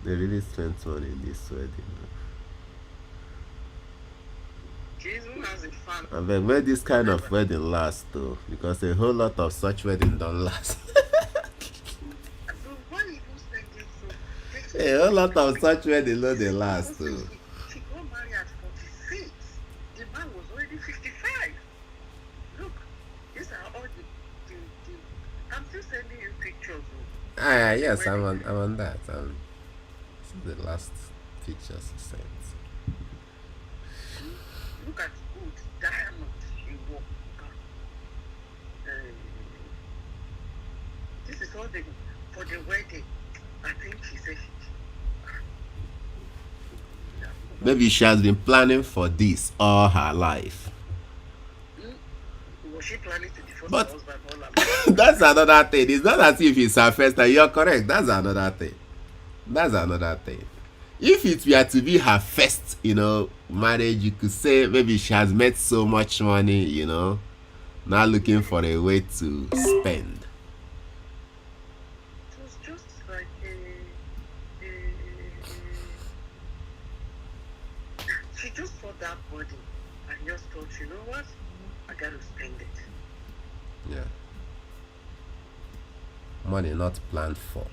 they really spent money in this wedding. Jason has a fan. I beg, where this kind of wedding last though, because a whole lot of such wedding don't last. So why you spending so? A whole lot of such wedding don't they last though. She got married at 46. The man was already 55. Look, these are all the I'm still sending you pictures. Yes, I'm on that. This is the last pictures you sent. Look at good diamonds she wore. This is all for the wedding. I think she said Maybe she has been planning for this all her life. Was she planning to divorce But- her husband all along? That's another thing. It's not as if it's her first time. You're correct. That's another thing. If it were to be her first, marriage, you could say maybe she has made so much money, now looking for a way to spend. It was just like She just saw that body and just thought, you know what? I gotta spend it. Yeah. Money not planned for.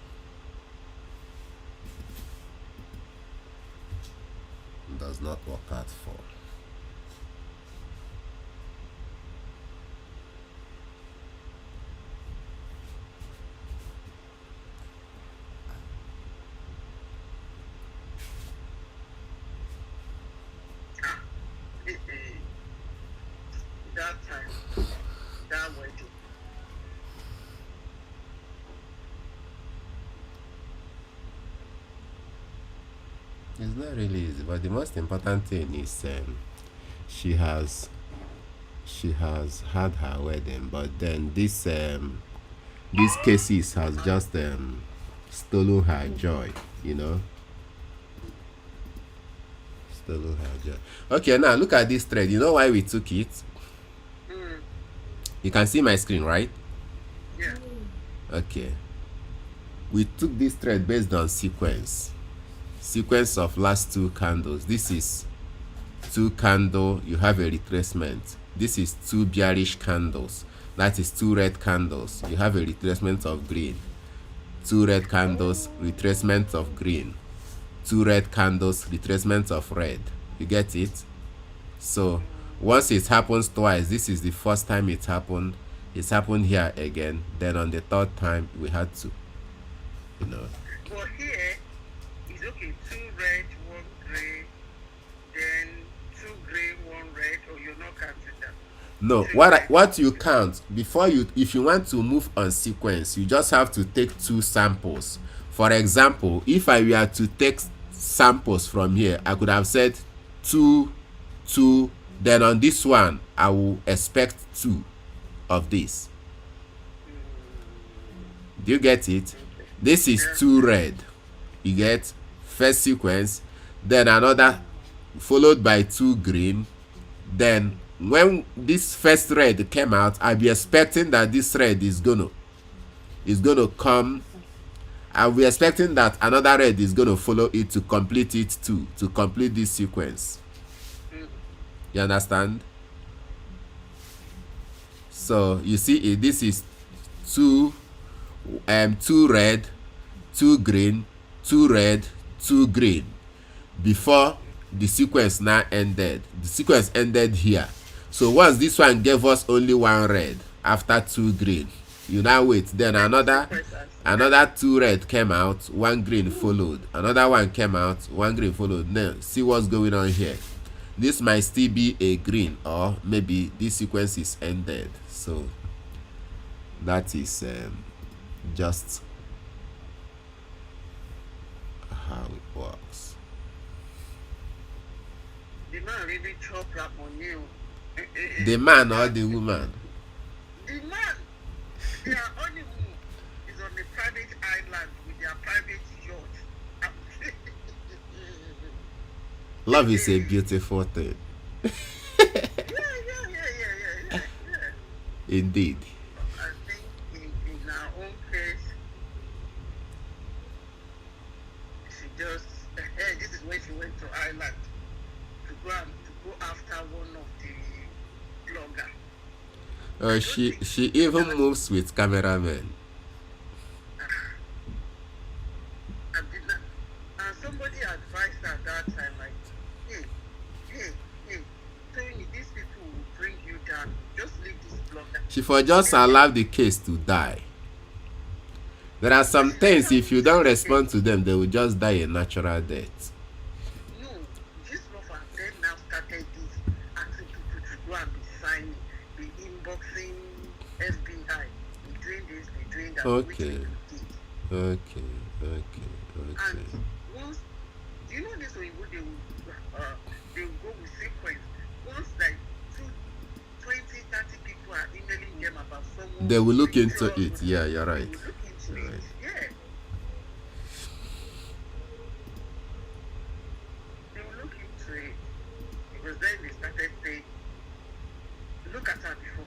Does not work out for. That time, that wedding. It's not really easy, but the most important thing is she has had her wedding, but then these cases has just stolen her joy, you know. Stolen her joy. Okay, now look at this thread. You know why we took it? Mm, You can see my screen, right? yeah. Okay. We took this thread based on sequence of last two candles. This is two candle, you have a retracement. This is two bearish candles, that is two red candles, you have a retracement of green. Two red candles, retracement of green. Two red candles, retracement of red. You get it? So once it happens twice, this is the first time it happened, it's happened here again, then on the third time we had to, you know. But here, it's okay, 2 red, 1 gray, then 2 gray, 1 red, or you're not counting that. No, what you count before you, if you want to move on sequence, you just have to take two samples. For example, if I were to take samples from here, I could have said 2, 2, then on this one I will expect 2 of this. Do you get it? This is 2 red. You get first sequence, then another followed by 2 green. Then when this first red came out, I'll be expecting that this red is gonna come. I'll be expecting that another red is gonna follow it to complete it too, to complete this sequence. You understand? So you see, this is 2 red, 2 green, 2 red, 2 green. Before the sequence now ended. The sequence ended here. So once this one gave us only 1 red after 2 green, you now wait. Then another 2 red came out, 1 green followed. Another one came out, 1 green followed. Now see what's going on here. This might still be a green, or maybe this sequence is ended. So that is just how it works. The man really chopped up on you. The man or the woman? The man, their honeymoon is on a private island with their private yacht. Love is a beautiful thing. Yeah. Indeed. I think in our own case, she just, this is when she went to Ireland to go after one of the blogger. She even moves with cameramen. And somebody advised her at that time, like, hey, Tony, these people will bring you down. Just leave this blogger. She for just allow the case to die. There are some things, if you don't respond to them, they will just die a natural death. No, this lover then now started this, asking people to go and be signing, be inboxing FBI, be doing this, be doing that. Okay. Which we did. Okay. And once, do you know this way, they will go with sequence. Once like 20, 30 people are emailing them about someone. They will look into it. Yeah, you're right. They will look into it. Yeah. They will look into it. Because then they started saying, look at her before.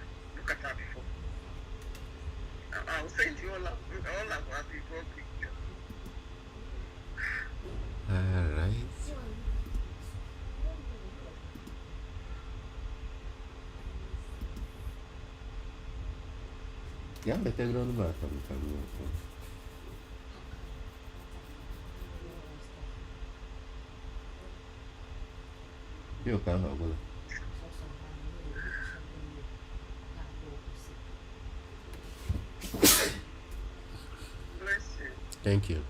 I'll send you all of our before picture. All right. Ya metegoro ọnụ m aka m ka m nwekwa. Ya ụka ahụ ọgwụla. Bless you. Thank you.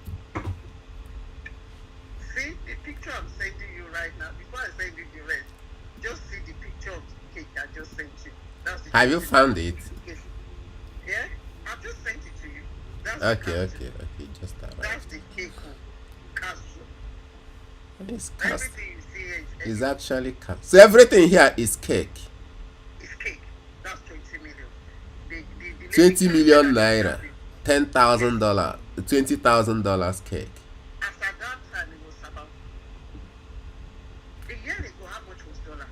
See the picture I'm sending you right now. Before I send you the rest, just see the picture of the cake I just sent you. That's the Have you 20 found million. it? Yes. Yeah? I've just sent it to you. That's Okay, the okay, okay. Just That's arrived. the cake. Castle. It's cast. Everything you see here Is actually cast. So everything here is cake. is cake. That's 20 million. The 20 lady million said naira. that $10,000. $20,000 cake. as at that time it was about a year ago. How much was dollar?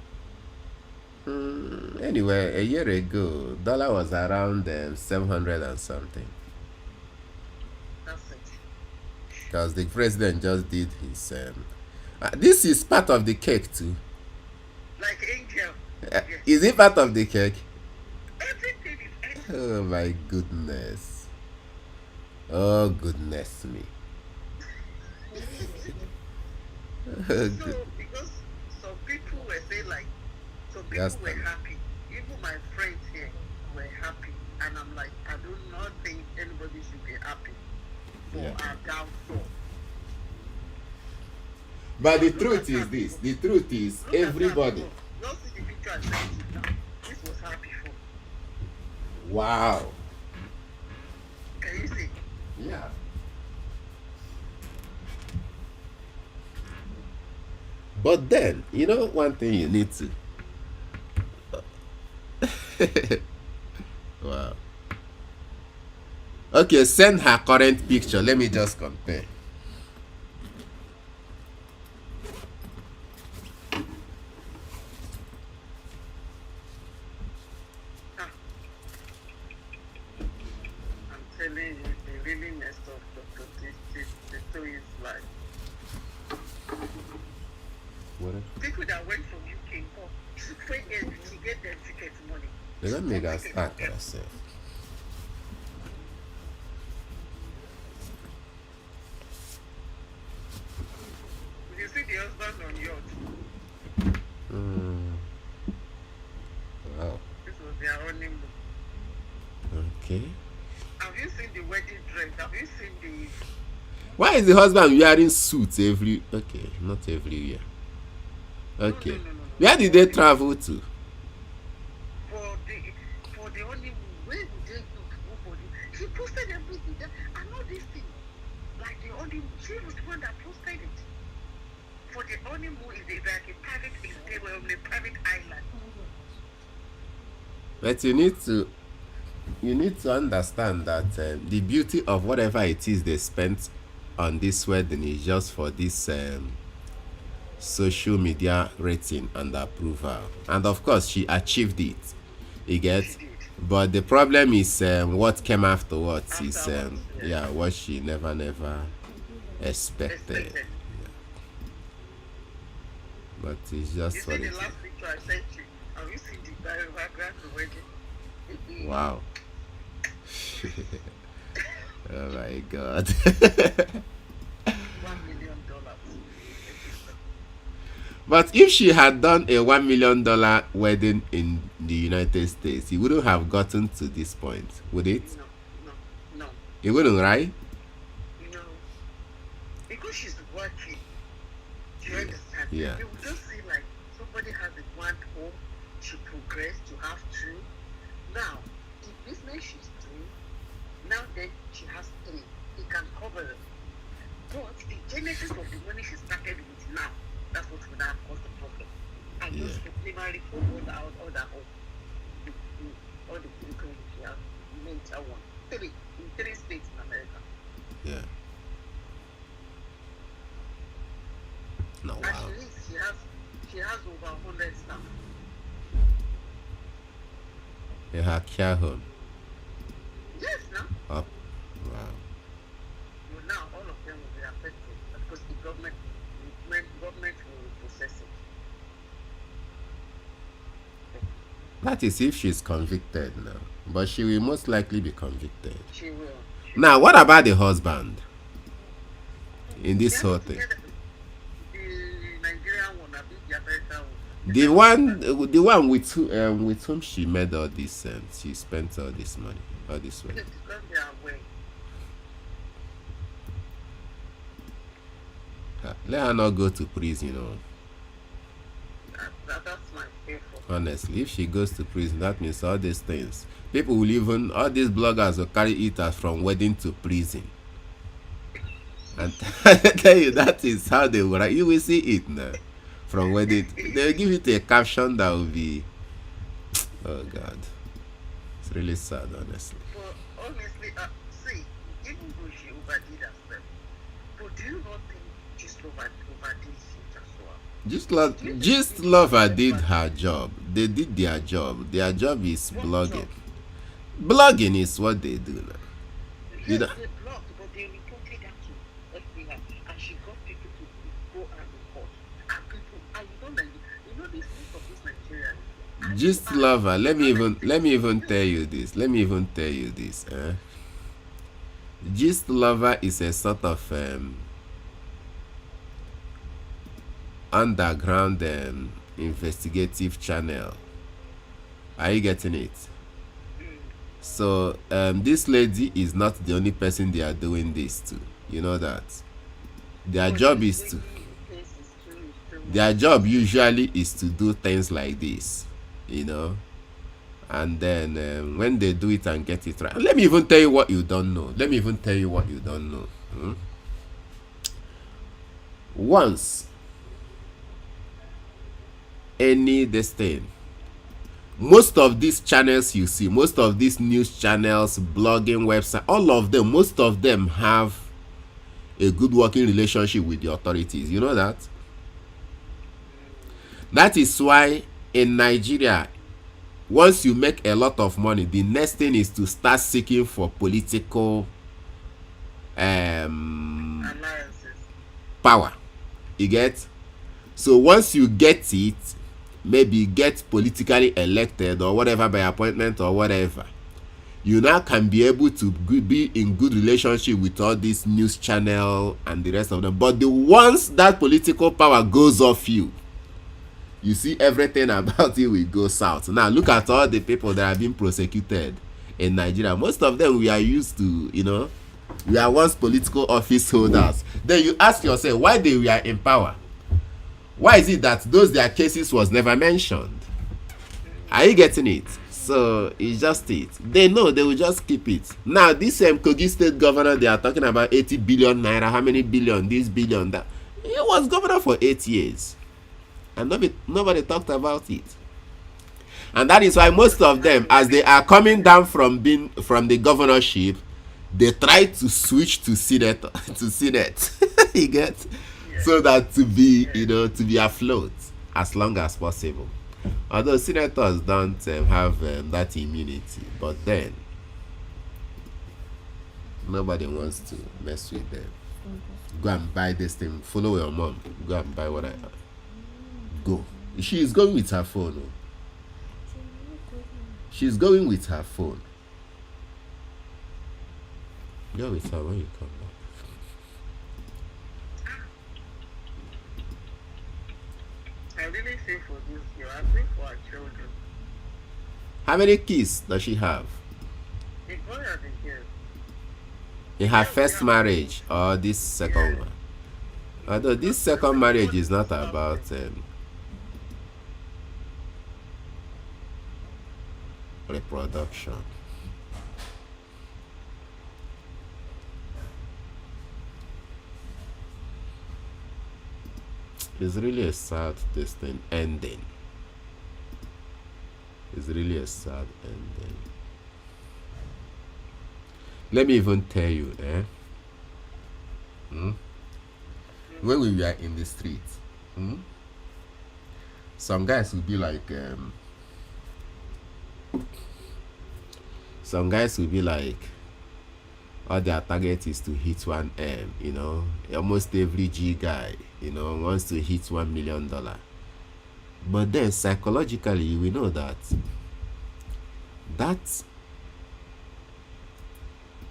Anyway, a year ago, dollar was around 700 and something. That's it. Because the president just did his. This is part of the cake too. Like angel. Yes. Is it part of the cake? Everything is angel. Oh my goodness. Oh goodness me. So because some people were saying like some people Yes, were ma'am. happy. Even my friends here were happy. And I'm like, I do not think anybody should be happy for Yeah. our downfall. But the truth is this. The truth is Look at that everybody. before. Just see the picture I sent you now. This was her before. Wow. Can you see? Yeah. But then, you know one thing you need to. Wow. Okay, send her current picture. Let me just compare. Ah. I'm telling you, they really messed up Dr. This story is like What? people that went from UK come to pay them to get their ticket money. Let me just start herself. You see the husband on yacht. Wow. This was their honeymoon. Okay. Have you seen the wedding dress? Have you seen the Why is the husband wearing suits every? Okay, not every year. Okay. No. Where did they travel to? for the honeymoon? Where would they go for the? She posted everything. I know this thing. Like the honeymoon, she was the one that posted it. For the honeymoon, is like a private. They were on a private island. But you need to understand that the beauty of whatever it is they spent on this wedding is just for this social media rating and approval. And of course, she achieved it. You get? She did. But the problem is what came afterwards is Afterwards, yeah. what she never expected. Expected. But it's You just see what the it last picture I sent you? Have you seen the background of the wedding? is. Wow. Oh my God. $1 million. But if she had done a $1 million wedding in the United States, it wouldn't have gotten to this point, would it? No. It wouldn't, right? No. Because she's working. Do you understand? Yeah. You will just see like somebody has a one home, she progressed to have two. Now, the business she's doing, now that she has three, it can cover it. But the genesis of the money she started with now, that's what will now cause the problem. And Yeah. just primarily for all that home. All the people she has mental one. In three states in America. Yeah. No, At wow. least she has over 100 staff. Her care home. Yes, now. Up. Wow. Well, now all of them will be affected because the government will process it. That is if she's convicted now. But she will most likely be convicted. She will. Now, what about the husband in They this are whole not thing? together. The Nigerian one, I think the American one. The one with whom she made all this, she spent all this money, all this way. Yes, because they are away. Let her not go to prison, That's my fear for. Honestly, if she goes to prison, that means all these things. People will even, all these bloggers will carry it as from wedding to prison. And I tell you, that is how they will write. You will see it now. From wedding, they will give it a caption that will be, oh God. It's really sad, honestly. But honestly, see, even though she overdid herself, but do you not think just overdid it as well? Just Lover did her job. They did their job. Their job is What blogging. job? Blogging is what they do now. You Yes, know, they blocked, but they reported that to FBI, and she got people to go and report. And people, and you know this most of these Nigerians. Just Lover. Let me even tell you this. Let me even tell you this. Just Lover is a sort of underground investigative channel. Are you getting it? So this lady is not the only person they are doing this to. You know that. Their job is to. Their job usually is to do things like this, and then when they do it and get it right. Let me even tell you what you don't know. Once any this thing, most of these channels you see, most of these news channels, blogging website, all of them, most of them have a good working relationship with the authorities. You know that? That is why in Nigeria, once you make a lot of money, the next thing is to start seeking for political power. You get? So once you get it, maybe get politically elected or whatever by appointment or whatever, you now can be able to be in good relationship with all this news channel and the rest of them. But once that political power goes off you see everything about it will go south. Now look at all the people that have been prosecuted in Nigeria. Most of them we are used to, we are once political office holders. Then you ask yourself why they were in power. Why is it that their cases was never mentioned? Are you getting it? So it's just it. They know they will just keep it. Now this Kogi state governor, they are talking about 80 billion naira. How many billion? This billion, that. He was governor for 8 years. And nobody talked about it. And that is why most of them, as they are coming down from the governorship, they try to switch to Senate. You get? So that to be afloat as long as possible. Although senators don't have that immunity, but then nobody wants to mess with them. Go and buy this thing. Follow your mom. Go and buy what I have. Go. She is going with her phone. She's going with her phone. Go with her when you come back. I really feel for this girl. I feel for her children. How many kids does she have? The boy and the girl. In her first marriage or this second one? Although this second marriage is not about reproduction. It's really a sad ending. It's really a sad ending. Let me even tell you, when we were in the street, some guys will be like, all their target is to hit 1M, almost every G guy, wants to hit $1 million. But then psychologically, we know that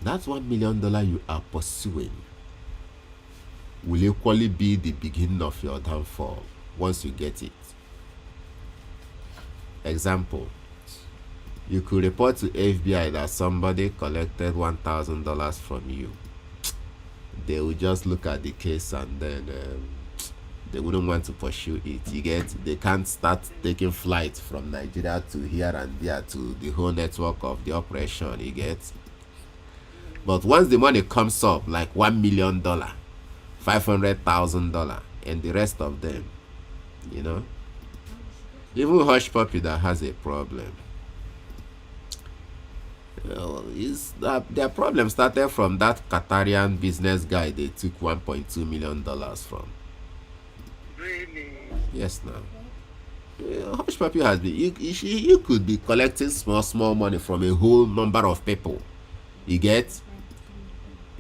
That $1 million you are pursuing will equally be the beginning of your downfall once you get it. Example, you could report to FBI that somebody collected $1,000 from you. They will just look at the case and then they wouldn't want to pursue it. You get, they can't start taking flights from Nigeria to here and there to the whole network of the operation. You get, but once the money comes up, like $1 million, $500,000, and the rest of them, you know, even Hush Puppy that has a problem. Their problem started from that Qatarian business guy they took $1.2 million from. Really? Yes, now. Hush Puppy has been. You could be collecting small money from a whole number of people. You get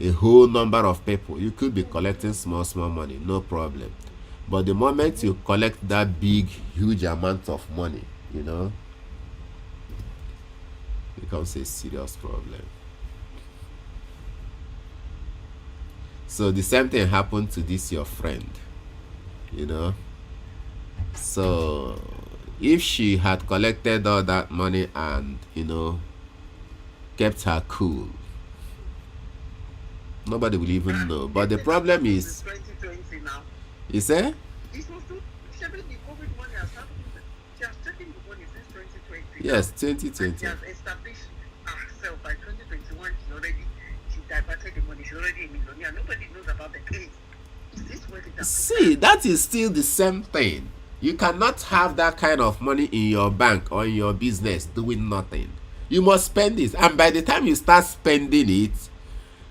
a whole number of people. You could be collecting small money, no problem. But the moment you collect that big, huge amount of money, you know, it becomes a serious problem. So the same thing happened to this your friend, you know. So if she had collected all that money and, you know, kept her cool, nobody will even know. But the problem is, 2020 now. you say? This was the COVID money has happened. She has taken the money since 2020. Yes, And 2020. she has established herself by 2021. She diverted the money. She's already a millionaire. Nobody knows about the case. Is this what it has See, that is still the same thing. You cannot have that kind of money in your bank or in your business doing nothing. You must spend it, and by the time you start spending it,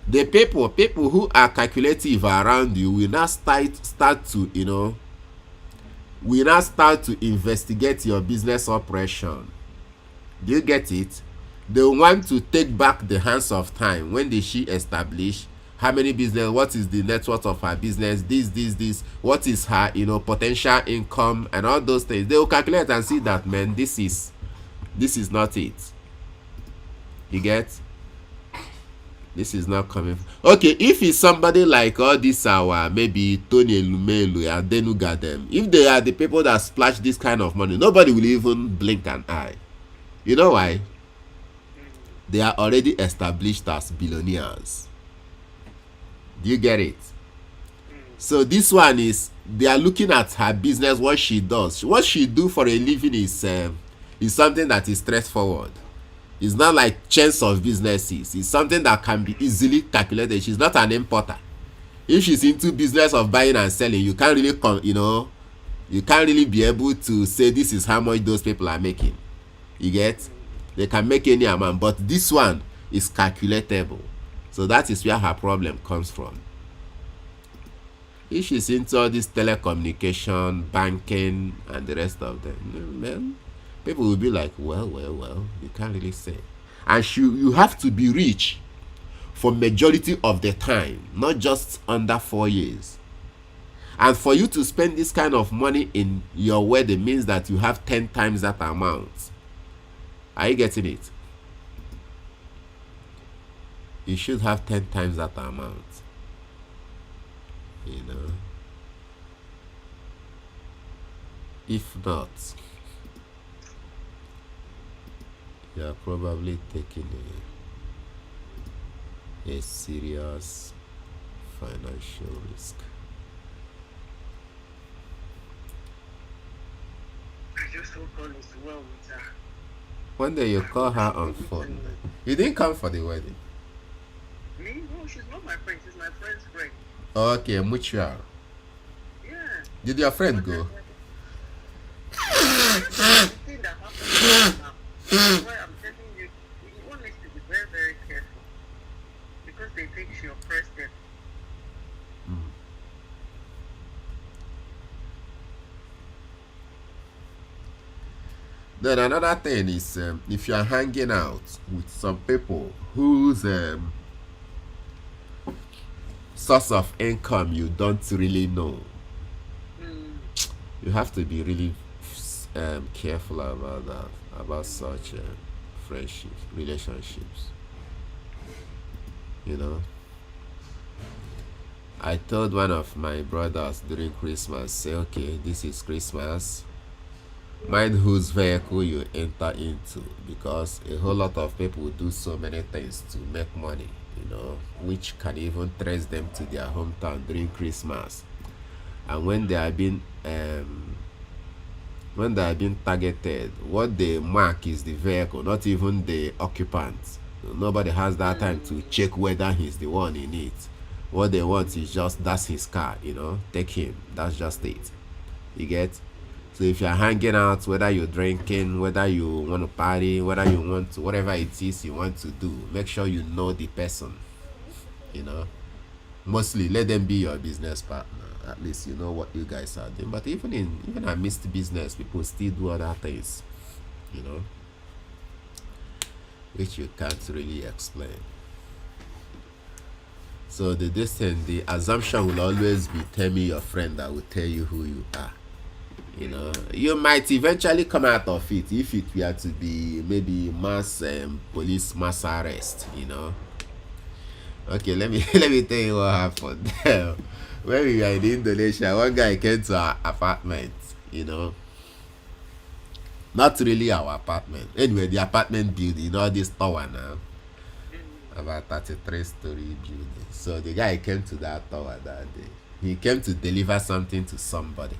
the people who are calculative around you will now start to, you know, will now start to investigate your business operation. Do you get it? They want to take back the hands of time. When did she establish? How many business? What is the net worth of her business? This. What is her, you know, potential income and all those things? They will calculate and see that, man, this is not it. You get? This is not coming. Okay, if it's somebody like all this our maybe Tony Elumelu and Denuga them, if they are the people that splash this kind of money, nobody will even blink an eye. You know why? They are already established as billionaires. Do you get it? So this one is, they are looking at her business, what she does. What she do for a living is something that is straightforward. It's not like chains of businesses. It's something that can be easily calculated. She's not an importer. If she's into business of buying and selling, you can't really you can't really be able to say this is how much those people are making. You get? They can make any amount, but this one is calculatable. So that is where her problem comes from. If she's into all this telecommunication, banking, and the rest of them, man, people will be like, well, you can't really say. And you have to be rich for majority of the time, not just under 4 years. And for you to spend this kind of money in your wedding means that you have 10 times that amount. Are you getting it? You should have 10 times that amount. You know? If not, you are probably taking a serious financial risk. I just hope all is well with her. One day you call her on phone. You didn't come for the wedding. Me? No, she's not my friend. She's my friend's friend. Okay, mutual. Yeah. Did your friend go? The thing that happened now. That's why I'm telling you, one needs to be very, very careful. Because they think she oppressed them. Then another thing is, if you are hanging out with some people whose source of income you don't really know, you have to be really careful about that, about such friendships, relationships. you know. I told one of my brothers during Christmas, say, okay, this is Christmas. Mind whose vehicle you enter into, because a whole lot of people do so many things to make money, which can even trace them to their hometown during Christmas. And when they are being targeted, what they mark is the vehicle, not even the occupant. Nobody has that time to check whether he's the one in it. What they want is just, that's his car, take him. That's just it. You get? So if you're hanging out, whether you're drinking, whether you want to party, whether you want to, whatever it is you want to do, make sure you know the person. Mostly let them be your business partner. At least you know what you guys are doing. But even amidst business, people still do other things, which you can't really explain. So the assumption will always be, tell me your friend that will tell you who you are. You might eventually come out of it if it were to be maybe police mass arrest. Okay, let me tell you what happened. When we were in Indonesia, one guy came to our apartment. Not really our apartment. Anyway, the apartment building, this tower now, about 33-story building. So the guy came to that tower that day. He came to deliver something to somebody.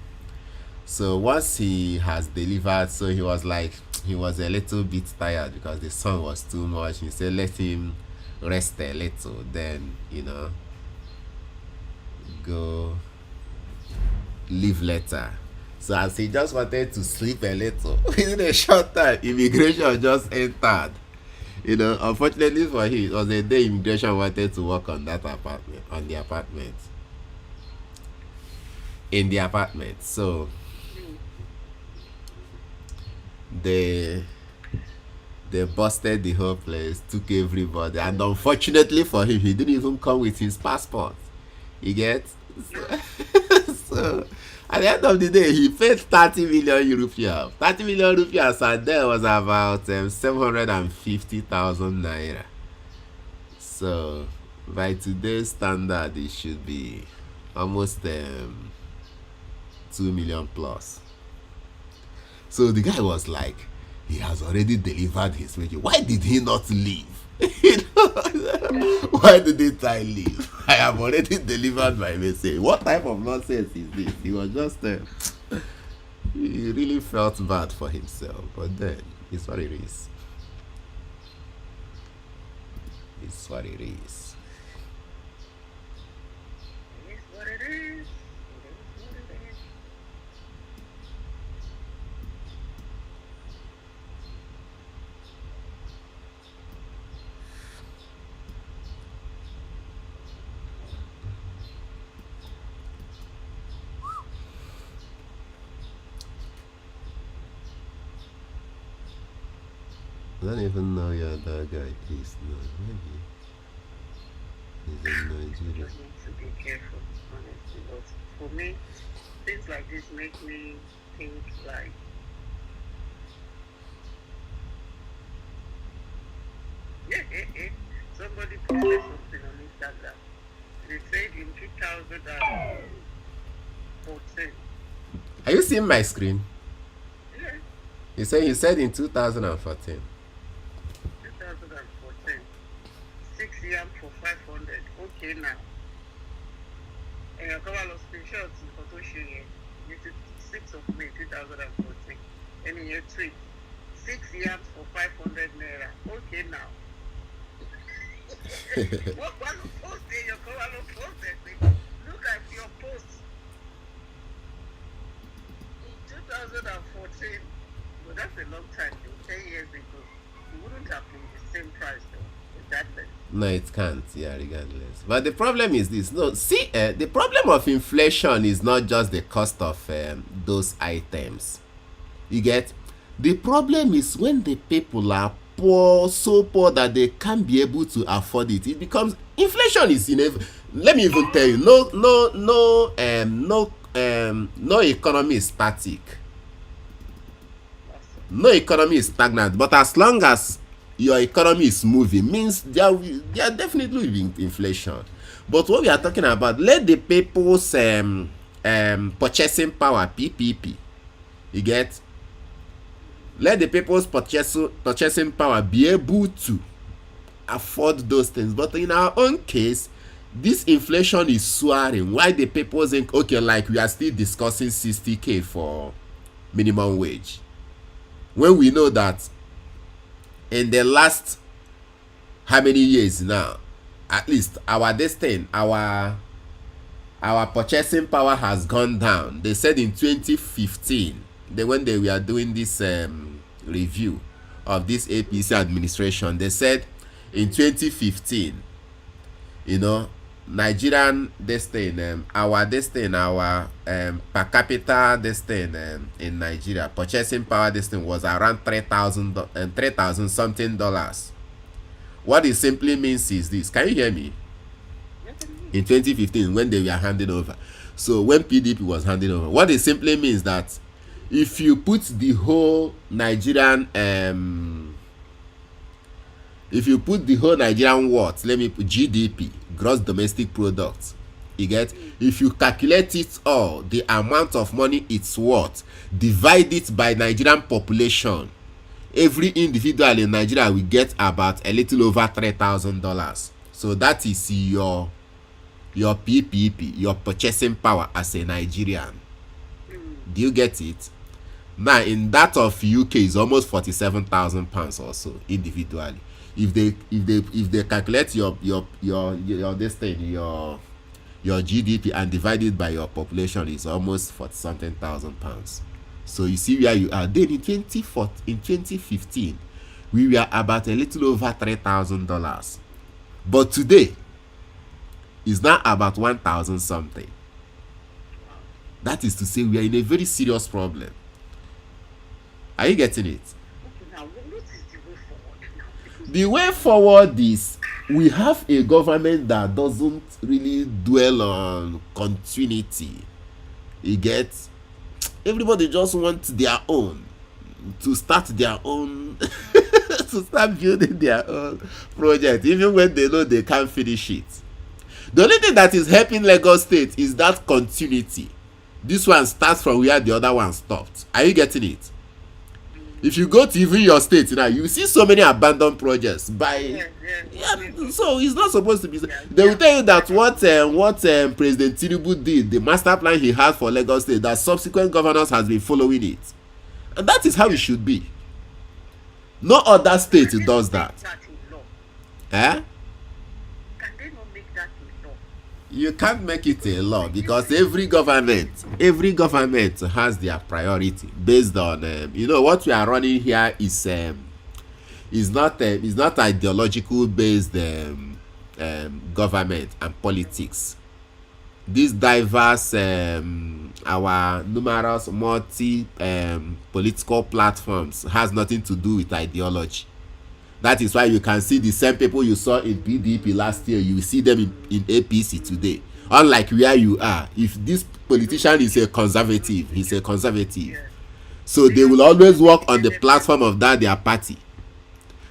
So once he has delivered, so he was a little bit tired because the sun was too much. He said, let him rest a little, then, go leave later. So as he just wanted to sleep a little, within a short time, immigration just entered. Unfortunately for him, it was a day immigration wanted to work on that apartment, in the apartment. So they busted the whole place, took everybody, and unfortunately for him, he didn't even come with his passport. You get? So at the end of the day, he paid 30 million rupiah. 30 million rupiah and there was about 750,000 naira. So by today's standard, it should be almost 2 million plus. So the guy was like, he has already delivered his message. Why did he not leave? Why didn't I leave? I have already delivered my message. What type of nonsense is this? He was just he really felt bad for himself. But then, it's what it is. It's what it is. It is what it is. I don't even know who that guy is now. Maybe he's in Nigeria. Just need to be careful, honestly. But for me, things like this make me think like, somebody posted something on Instagram. They said in 2014. Are you seeing my screen? Yeah, He said in 2014. 2014. 6 yam for 500. Okay now. And your cover of screenshots in photo showing 6th of May 2014. And in your tweet, 6 yams for 500 naira. Okay now. What one post there? Your cover of post that thing. Look at your post in 2014. Well, that's a long time, 10 years ago. It wouldn't have been the same price though. With that thing. No, it can't. Yeah, regardless. But the problem is this. No, see, the problem of inflation is not just the cost of those items. You get? The problem is when the people are poor, so poor that they can't be able to afford it. It becomes, inflation is let me even tell you, no economy is static. No economy is stagnant. But as long as your economy is moving, means there are definitely will be inflation. But what we are talking about, let the people's purchasing power, PPP, you get, let the people's purchasing power be able to afford those things. But in our own case, this inflation is soaring. Why the people think, okay, like we are still discussing 60K for minimum wage, when we know that in the last how many years now, at least our purchasing power has gone down. They said in 2015, when they were doing this review of this APC administration, they said in 2015, you know, Nigerian our per capita in Nigeria, purchasing power was around 3,000 something dollars. What it simply means is this. Can you hear me? In 2015, when they were handing over, so when PDP was handing over, what it simply means that if you put the whole Nigerian what, let me put GDP, gross domestic product, you get, if you calculate it all, the amount of money it's worth, divide it by Nigerian population, every individual in Nigeria will get about a little over $3,000. So that is your PPP, your purchasing power as a Nigerian. Do you get it? Now in that of UK is almost £47,000 or so individually. If they calculate your GDP and divide it by your population, is almost 40-something thousand pounds. So you see where you are. Then in 2015, we were about a little over $3,000, but today is now about 1,000 something. That is to say, we are in a very serious problem. Are you getting it? Okay, now what is the way forward now? Because The way forward is we have a government that doesn't really dwell on continuity. You get, everybody just wants their own, to start their own to start building their own project, even when they know they can't finish it. The only thing that is helping Lagos State is that continuity. This one starts from where the other one stopped. Are you getting it? If you go to even your state now, you see so many abandoned projects by so it's not supposed to be. They will tell you that what President Tinubu did, the master plan he had for Lagos State, that subsequent governors has been following it, and that is how it should be. No other state does that. Eh? Can they not make that a law? You can't make it a law, because every government has their priority based on what we are running here is not ideological based government and politics. These diverse our numerous political platforms has nothing to do with ideology. That is why you can see the same people you saw in PDP last year, you see them in APC today. Unlike where you are, if this politician is a conservative, he's a conservative. So they will always work on the platform of their party.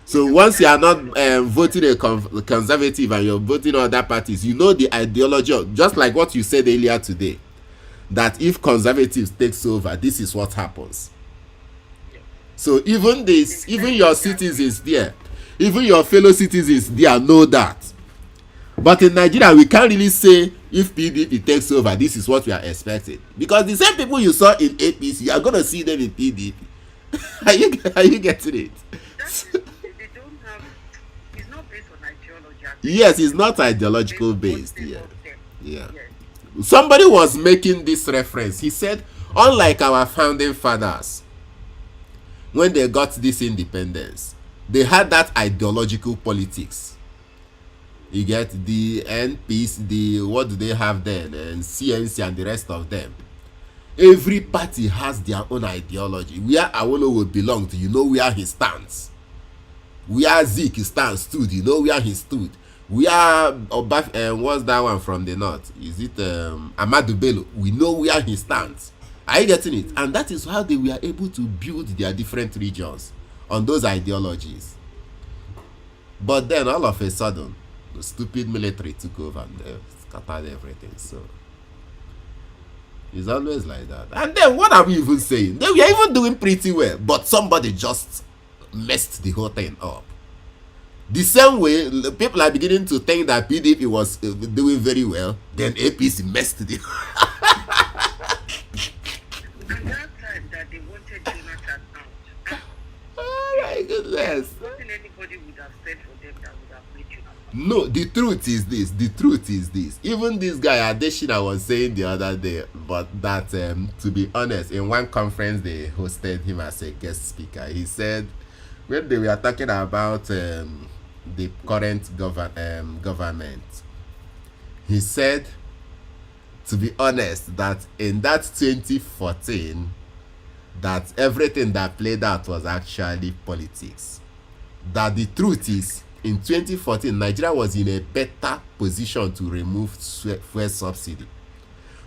So once you are not voting a conservative and you're voting other parties, you know the ideology of, just like what you said earlier today, that if conservatives takes over, this is what happens. So even your citizens there, even your fellow citizens there know that. But in Nigeria, we can't really say if PDP takes over, this is what we are expecting, because the same people you saw in APC, you are going to see them in PDP. Are you getting it? They don't have. It's not based on ideology. Yes, it's not ideological based. Yeah. Yeah. Somebody was making this reference. He said, unlike our founding fathers, when they got this independence, they had that ideological politics. You get the NPs, the what do they have then, and CNC and the rest of them. Every party has their own ideology. Where Awolowo belonged, you know where he stands. Where Zik stands stood, you know where he stood. Where what's that one from the north? Is it Ahmadu Bello? We know where he stands. Are you getting it? And that is how they were able to build their different regions on those ideologies. But then all of a sudden, the stupid military took over and they scattered everything. So it's always like that. And then what are we even saying? Then we are even doing pretty well, but somebody just messed the whole thing up. The same way, people are beginning to think that PDP was doing very well, then APC messed it. And that time that they wanted Jonathan out, Oh my goodness. nothing anybody would have said for them that would have made Jonathan. No, the truth is this. The truth is this. Even this guy Adeshina was saying the other day, but that to be honest, in one conference they hosted him as a guest speaker. He said when they were talking about the current government, he said, to be honest, that in that 2014, that everything that played out was actually politics. That the truth is, in 2014, Nigeria was in a better position to remove fuel subsidy.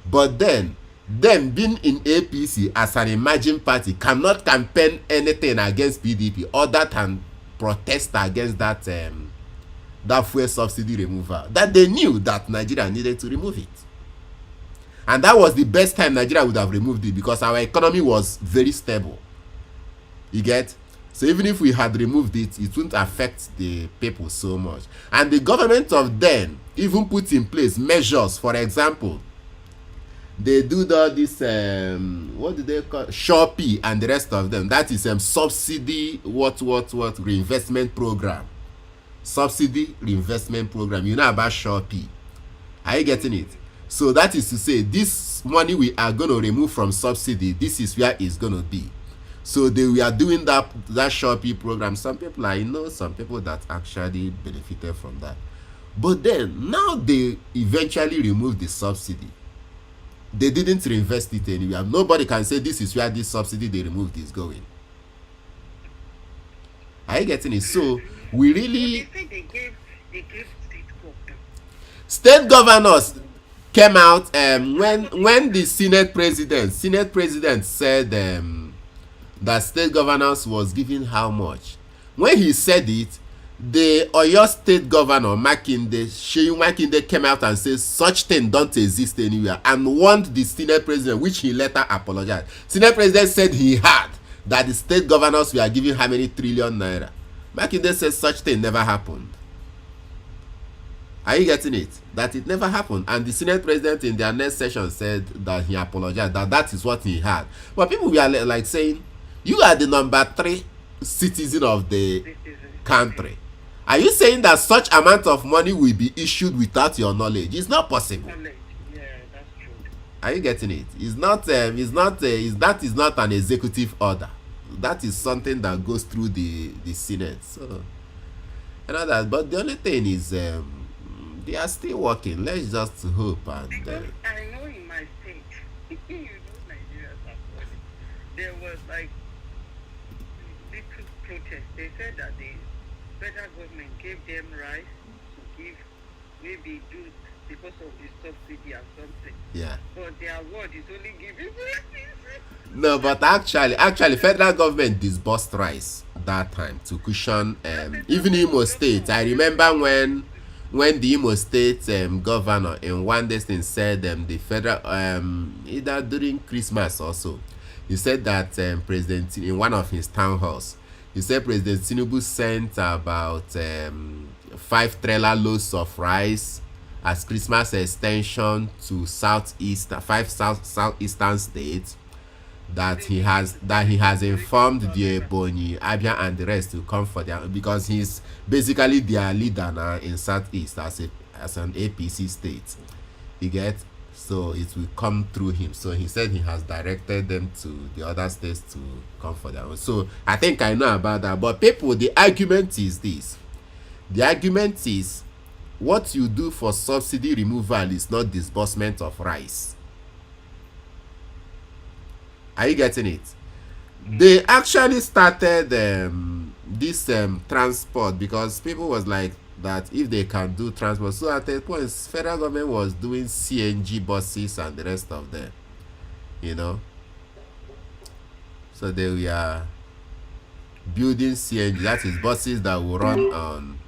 But then, them being in APC as an emerging party cannot campaign anything against PDP other than protest against that fuel subsidy removal. That they knew that Nigeria needed to remove it. And that was the best time Nigeria would have removed it because our economy was very stable. You get? So even if we had removed it, it wouldn't affect the people so much. And the government of then even put in place measures. For example, they do all this, what do they call, Shopee and the rest of them. That is subsidy, reinvestment program. Subsidy reinvestment program. You know about Shopee. Are you getting it? So that is to say, this money we are going to remove from subsidy, this is where it's going to be. So they were doing that Shopee program. Some people, I know some people that actually benefited from that. But then, now they eventually removed the subsidy. They didn't reinvest it anywhere. Nobody can say this is where this subsidy they removed is going. Are you getting it? So we really... They say they gave state governors. State governors came out when the Senate president said that state governors was giving how much. When he said it, the Oyo state governor Sheyi Makinde came out and said such thing don't exist anywhere and warned the Senate president, which he later apologized. Senate president said he had that the state governors were giving how many trillion naira. Makinde said such thing never happened. Are you getting it? That it never happened. And the Senate president in their next session said that he apologized, that is what he had. But people were like saying, you are the number 3 citizen of the country. Are you saying that such amount of money will be issued without your knowledge? It's not possible. Yeah, that's true. Are you getting it? That is not an executive order. That is something that goes through the Senate. So, you know that. But the only thing is, they are still working. Let's just hope. And Because I know in my state, you know, Nigerians are funny. There was like little protest. They said that the federal government gave them rice to give, maybe do because of the subsidy or something. yeah. But their word is only giving. No, but actually, federal government disbursed rice that time to cushion even Imo State. I remember when the Imo State governor in one day said the federal either during Christmas or so, he said that President in one of his town halls, he said President Tinubu sent about 5 trailer loads of rice as Christmas extension to five southeastern states. That he has informed the Ebonyi, Abia, and the rest to come for their, because he's basically their leader now in Southeast as an APC state. You get? So it will come through him. So he said he has directed them to the other states to come for their own. So I think I know about that. But people, the argument is this. The argument is what you do for subsidy removal is not disbursement of rice. Are you getting it? They actually started this transport because people was like that if they can do transport. So at a point, federal government was doing CNG buses and the rest of them, you know. So they were building CNG, that is buses that will run on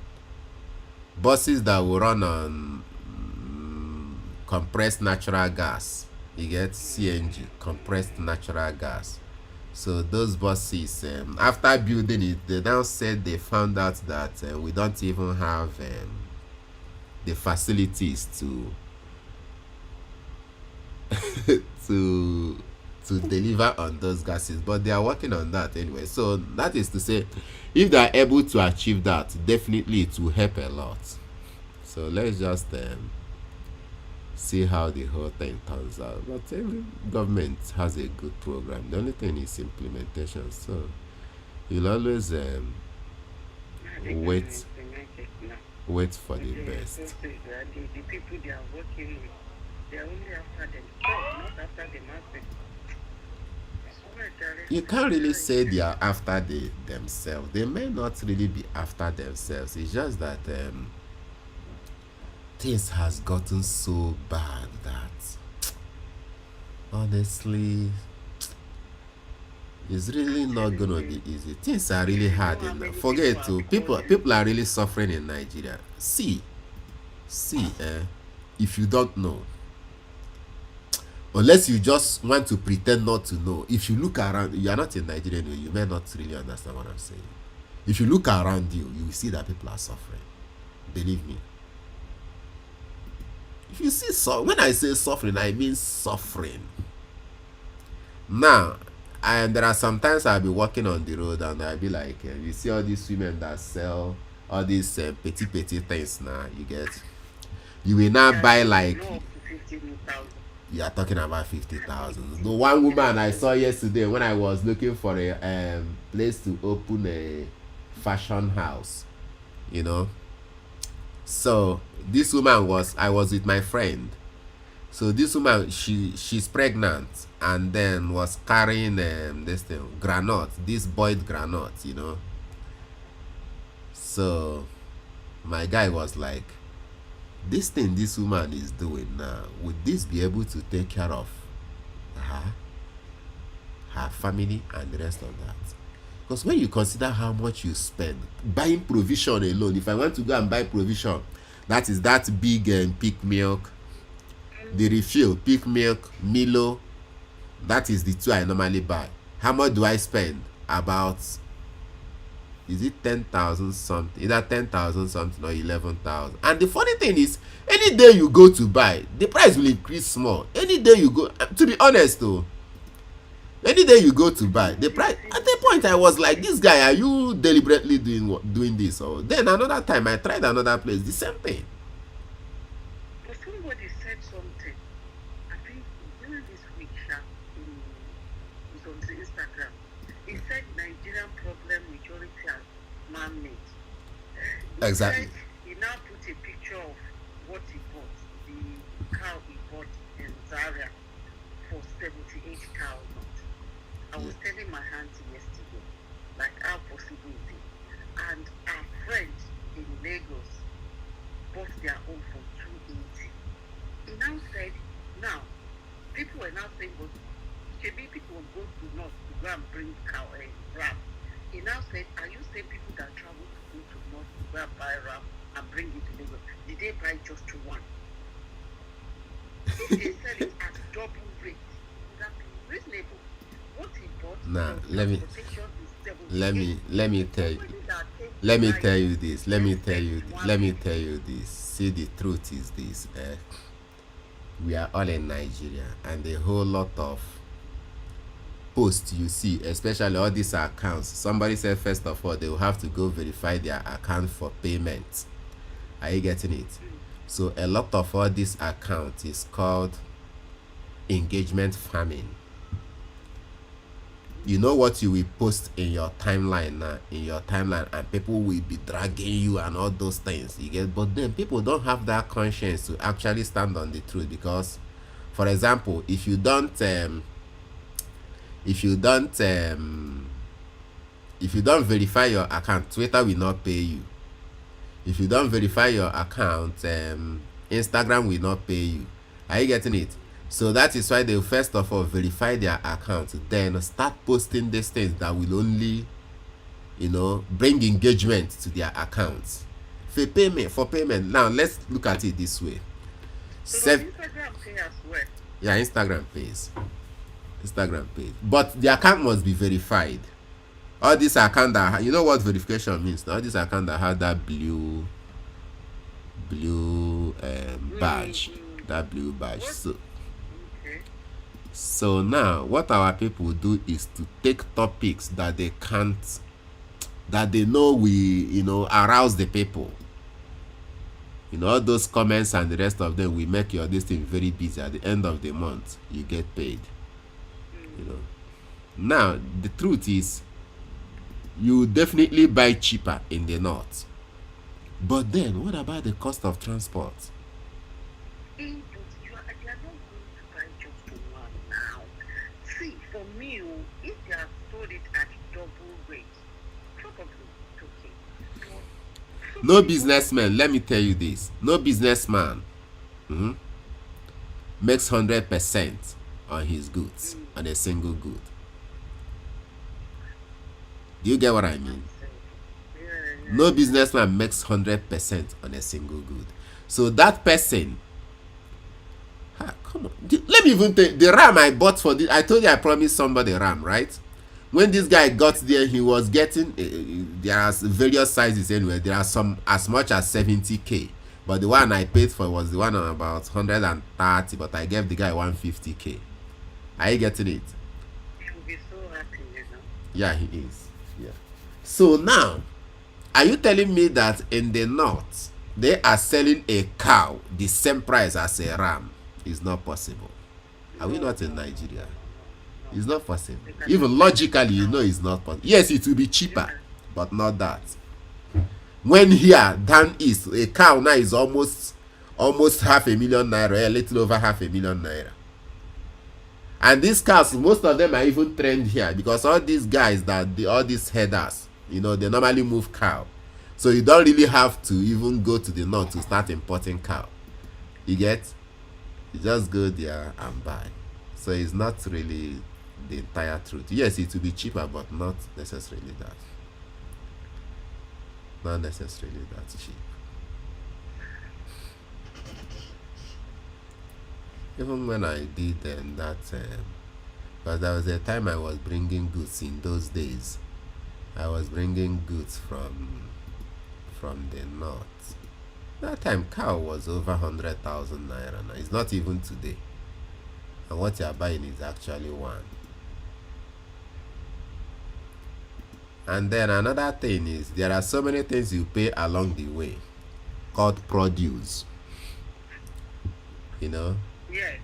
buses that will run on compressed natural gas. You get CNG, compressed natural gas. So those buses, after building it, they now said they found out that we don't even have the facilities to to deliver on those gases, but they are working on that anyway. So that is to say, if they are able to achieve that, definitely it will help a lot. So let's just see how the whole thing turns out. But every government has a good program. The only thing is implementation. So you'll always wait for the best. The people they are working with, they are only after themselves, not after the masses. You can't really say they are after themselves. They may not really be after themselves. It's just that things has gotten so bad that honestly it's really not gonna be easy. Things are really hard enough. Forget to people are really suffering in Nigeria. See, if you don't know, unless you just want to pretend not to know, if you look around, you are not in Nigeria anyway, you may not really understand what I'm saying. If you look around you, you will see that people are suffering. Believe me. If you see, when I say suffering, I mean suffering. Now, there are sometimes I'll be walking on the road and I'll be like, you see all these women that sell all these petty things now, you will now buy like, you are talking about 50,000. The one woman I saw yesterday when I was looking for a place to open a fashion house, So this woman I was with my friend. So this woman, she's pregnant and then was carrying this boiled granite, So my guy was like, this thing this woman is doing now, would this be able to take care of her family and the rest of that? Because when you consider how much you spend buying provision alone, if I want to go and buy provision, that is that big Peak Milk, the refill, Peak Milk, Milo, that is the two I normally buy. How much do I spend? About, is it 10,000 something? Either 10,000 something or 11,000. And the funny thing is, any day you go to buy, the price will increase small. Any day you go, to be honest though, any day you go to buy, the price, at the point I was like, this guy, are you deliberately doing this? Or then another time I tried another place, the same thing. But somebody said something, I think during this week, it was on the Instagram. He said Nigerian problem majority are man-made. Exactly. He now put a picture of what he bought, the cow he bought in Zaria for 78,000. I was telling my auntie yesterday, like how possible is it? And our friend in Lagos bought their own for 280. He now said, now, people were now saying, but maybe people will go to North to go and bring cow and ram. He now said, are you saying people that travel to go to North to go and buy ram and bring it to Lagos, did they buy just to one? If they sell it at double rate, would that be reasonable? Now let me tell you this. See, the truth is this: we are all in Nigeria, and a whole lot of posts you see, especially all these accounts. Somebody said first of all they will have to go verify their account for payment. Are you getting it? So a lot of all these accounts is called engagement farming. You know what you will post in your timeline now, and people will be dragging you and all those things. But then people don't have that conscience to actually stand on the truth, because, for example, if you don't verify your account, Twitter will not pay you. If you don't verify your account, Instagram will not pay you. Are you getting it? So that is why they first of all verify their account, then start posting these things that will only, bring engagement to their accounts. For payment. Now let's look at it this way. So does Instagram pay as well? Yeah, Instagram pays. Instagram pays. But the account must be verified. All this account that, you know what verification means? All this account that had that blue badge. That blue badge. So now what our people do is to take topics that they can't, that they know we, arouse the people. All those comments and the rest of them will make your this thing very busy. At the end of the month, you get paid. Now, the truth is, you definitely buy cheaper in the north. But then, what about the cost of transport? But you are not going to buy just one now. See, for me, if they have sold it at double rate, probably it's okay. No businessman, let me tell you this. No businessman makes 100% on his goods, on a single good. Do you get what I mean? No businessman makes 100% on a single good. So that person, come on. Let me even take the RAM I bought for this. I told you I promised somebody RAM, right? When this guy got there, he was getting, there are various sizes anyway. There are some as much as 70K. But the one I paid for was the one on about 130, but I gave the guy 150K. Are you getting it? He will be so happy, Yeah, he is. Yeah. So now, are you telling me that in the north, they are selling a cow the same price as a ram? It's not possible. Are we not in Nigeria? It's not possible. Even logically, it's not possible. Yes, it will be cheaper, but not that. When here, down east, a cow now is almost 500,000 naira, a little over 500,000 naira. And these cows, most of them are even trained here because all these guys all these headers, they normally move cow. So you don't really have to even go to the north to start importing cow. You get? You just go there and buy. So it's not really the entire truth. Yes, it will be cheaper, but not necessarily that. Not necessarily that cheap. Even when I did that, because there was a time I was bringing goods in those days. I was bringing goods from the north. That time cow was over 100,000 naira. Now it's not even today. And what you are buying is actually one. And then another thing is there are so many things you pay along the way called produce. Yes.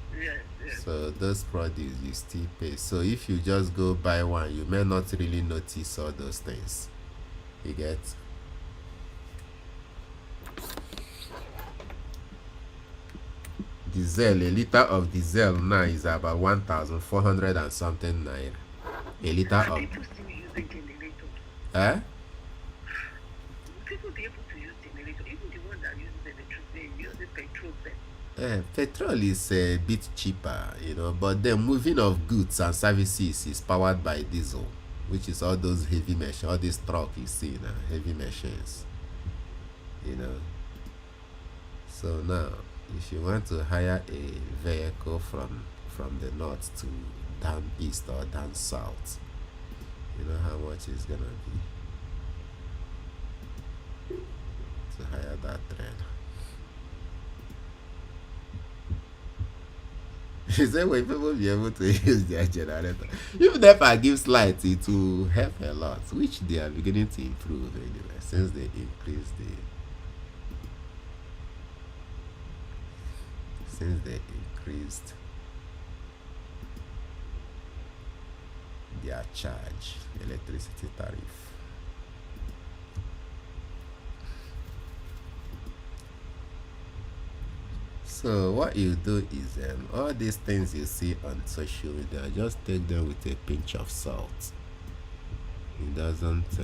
So those produce you still pay. So if you just go buy one, you may not really notice all those things. You get? Diesel, a liter of diesel now is about 1,400 and something naira. A liter of. People still using generator. People be able to use generator. Even the one that uses electricity, uses petrol. Petrol is a bit cheaper, but the moving of goods and services is powered by diesel, which is all those heavy machines, all these truck you see now, heavy machines. So now, if you want to hire a vehicle from the north to down east or down south, you know how much it's gonna be to hire that train. Is there way people be able to use their generator? If NEPA gives light, it will help a lot, which they are beginning to improve anyway, since they increased their charge, electricity tariff. So what you do is all these things you see on social media, just take them with a pinch of salt. It doesn't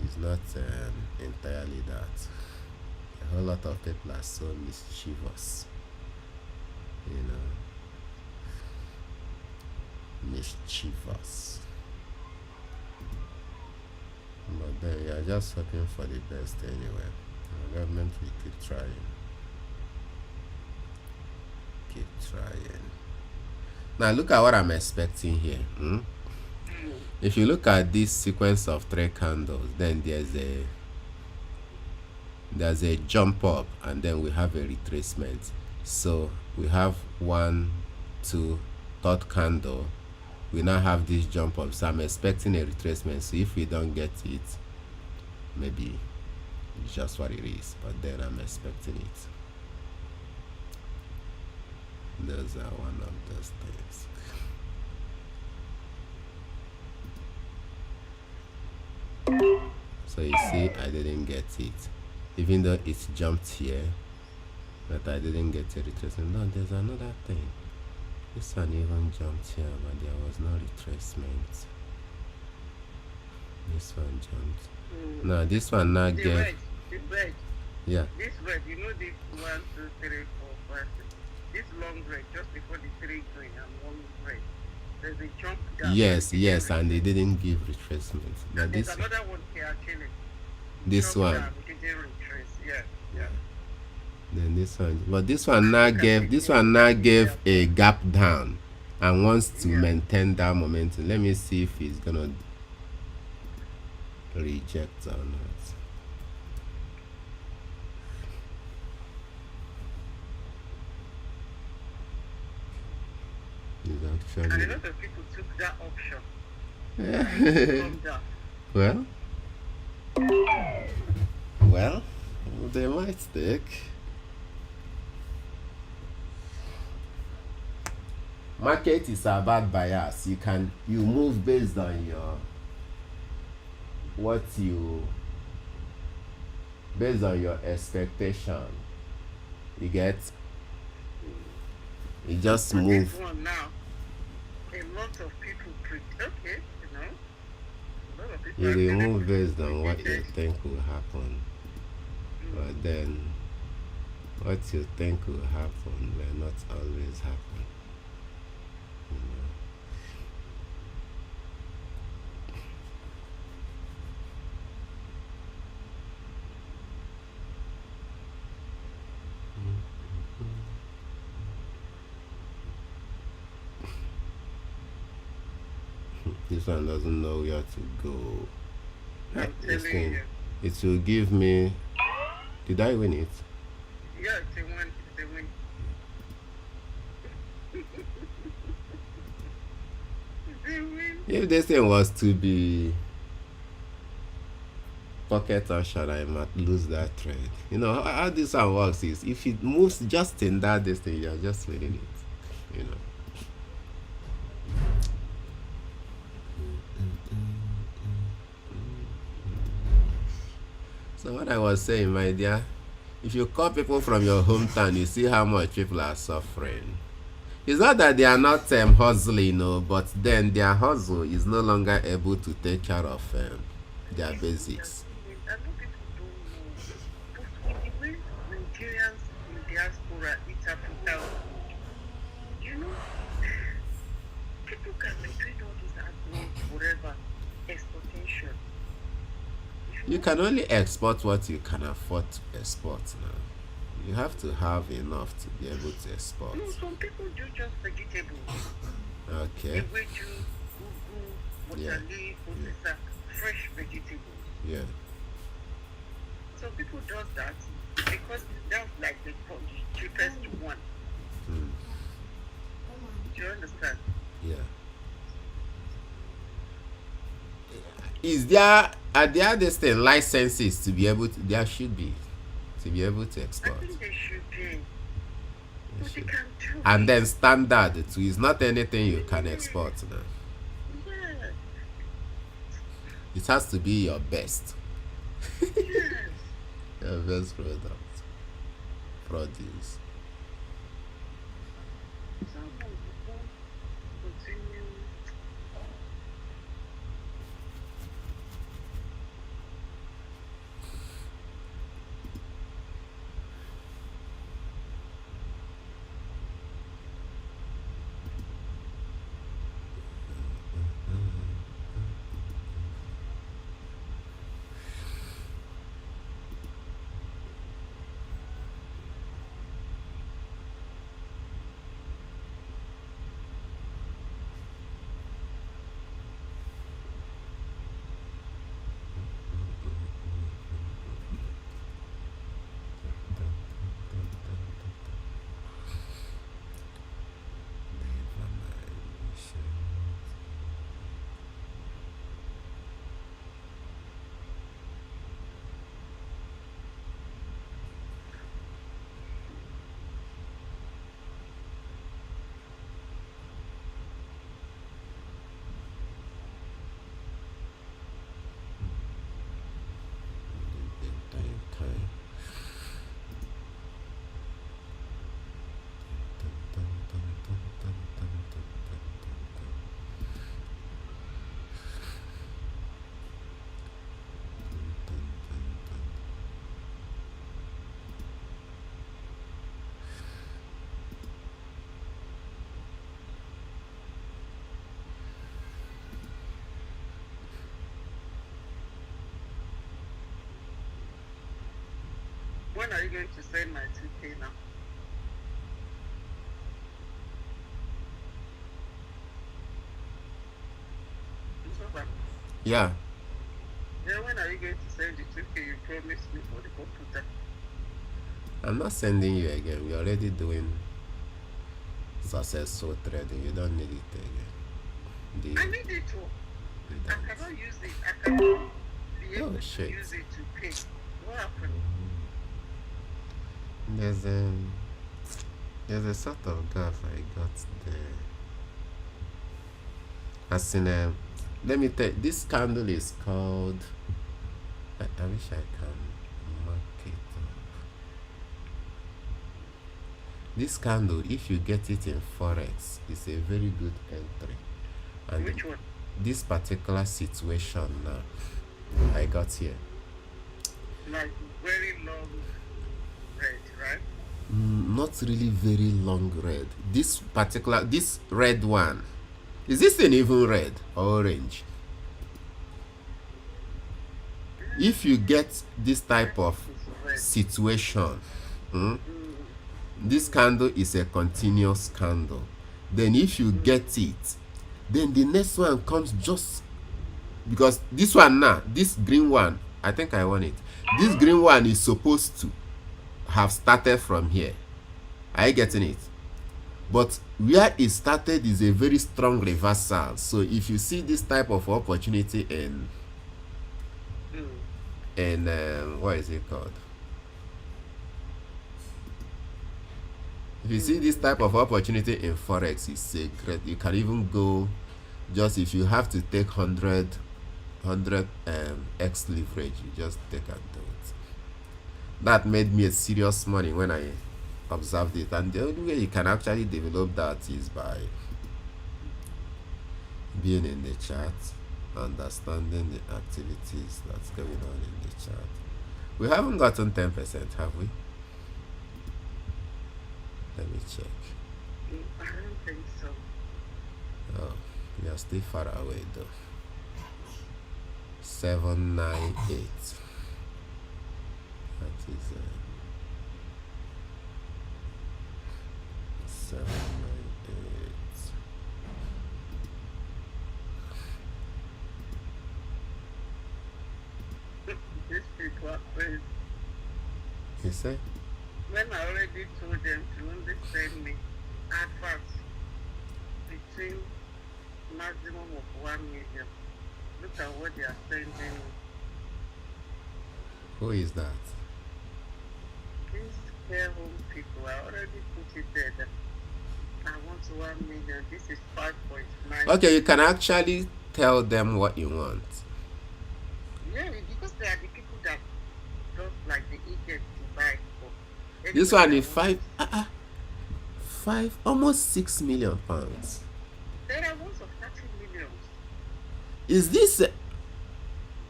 it's not entirely that. A whole lot of people are so mischievous, mischievous. But then you are just hoping for the best anyway. The government will keep trying. Keep trying. Now look at what I'm expecting here. If you look at this sequence of 3 candles, then there's a jump up and then we have a retracement. So we have 1, 2, third candle. We now have this jump up. So I'm expecting a retracement. So if we don't get it, maybe it's just what it is. But then I'm expecting it. Those are one of those things. So you see, I didn't get it. Even though it jumped here, but I didn't get a retracement. No, there's another thing. This one even jumped here, but there was no retracement. This one jumped. No, this one now The get. red, the red, Yeah. this red, you know this 1, 2, 3, 4, 5, 6. This long red, just before the 3 green and 1 red. There's a jump down. Yes, and they didn't give retracement. But There's this another one here actually. this Jump one. down, it didn't retrace. Yeah. Then this one, but this one now gave a gap down and wants to maintain that momentum. Let me see if he's gonna reject or not. He's And a actually lot of people took that option. Come down. well, they might stick. Market is about bias. You move based on based on your expectation. You get. You just But move. this one now, a lot of people okay, you know. A lot of people You actually move based on what you predicted. think will happen. But then what you think will happen will not always happen. You know. This one doesn't know where to go. I'm This telling thing, you. it will give me. Did I win it? Yeah, it's a win. It's a win. It's a win. If this thing was to be pocket option, I might lose that trade. You know how this one works is if it moves just in that distance, you're just winning it. You know. So what I was saying, my dear, if you call people from your hometown, you see how much people are suffering. It's not that they are not hustling, no, but then their hustle is no longer able to take care of their basics. I know people don't know. But with the way Nigerians in diaspora eat African food, you know, people can be doing all this admin forever. Exportation. You can only export what you can afford to export now. You have to have enough to be able to export. No, some people do just vegetables. Okay. Ewedu, ugu, Yeah. water leaf, otisa, fresh vegetables. Yeah. Some people do that because that's like the cheapest one. Mm. Do you understand? Yeah. Are there this thing licenses to be able to? There should be to be able to I export. think they should be. There But they should. can do And it. then standard too is not anything you can export now. Yes. It has to be your best. Yes. Your best produce. Someone will continue. are you going to send my 2K now? Mustafa, Yeah. then when are you going to send the 2K you promised me for the computer? I'm not sending you again. We're already doing successful trading. You don't need it again. I need it to. You I don't. cannot use it. I cannot be able Oh, to shit. use it to pay. What happened? There's a sort of graph I got there. As in, let me tell you, this candle is called. I wish I can mark it up. This candle, if you get it in forex, is a very good entry. And Which one? this particular situation now, I got here. Like very long red, right? Not really very long red. This red one, is this an even red or orange? If you get this type of situation, this candle is a continuous candle. Then if you get it, then the next one comes just because this one now, this green one, I think I want it. This green one is supposed to have started from here. Are you getting it? But where it started is a very strong reversal. So if you see this type of opportunity in what is it called? If you see this type of opportunity in forex, it's a great. You can even go, just if you have to take 100 x leverage, you just take and do it. That made me a serious money when I observed it, and the only way you can actually develop that is by being in the chart, understanding the activities that's going on in the chart. We haven't gotten 10%, have we? Let me check. I don't think so. Oh, we are still far away though. 798. That is 798. These people are crazy. You say? When I already told them to only send me advance between maximum of 1 million. Look at what they are sending me. Who is that? These care home people, I already put it there that I want 1 million. This is 5.9. Okay, you can actually tell them what you want. Yeah, because they are the people that just like the agent to buy for. This Anybody one that is wants- five, almost 6 million pounds. There are ones of 30 millions. Is this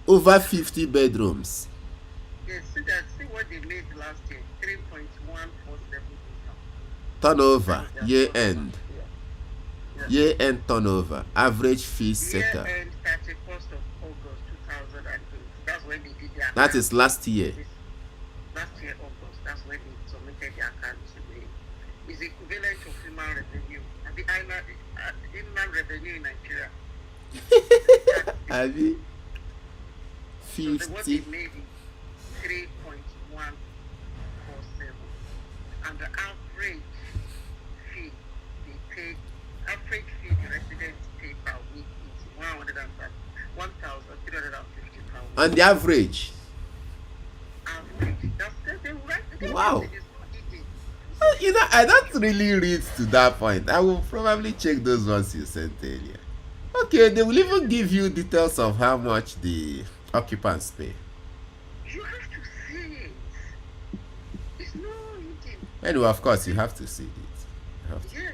over 50 bedrooms? Yes, see what they made last year, 3.147 billion. Turnover, year end. Yeah. Year end turnover, average fee Year setter. end 31st of August 2008. That's when they did their That account. is last year. Last year August. That's when they submitted their account to me. It's equivalent to human revenue. And the inland revenue in Nigeria. Abi, So what they 50. made is 3.147, and the average fee they paid, average fee the residents pay per week is 1,350 pounds. On the average. Average. That's they will write the Wow. message is not easy. You know, I don't really read to that point. I will probably check those ones you sent earlier. Okay, they will even give you details of how much the occupants pay. You have to see it. It's no easy. Anyway, of course, you have to see it. You have to. Yeah. You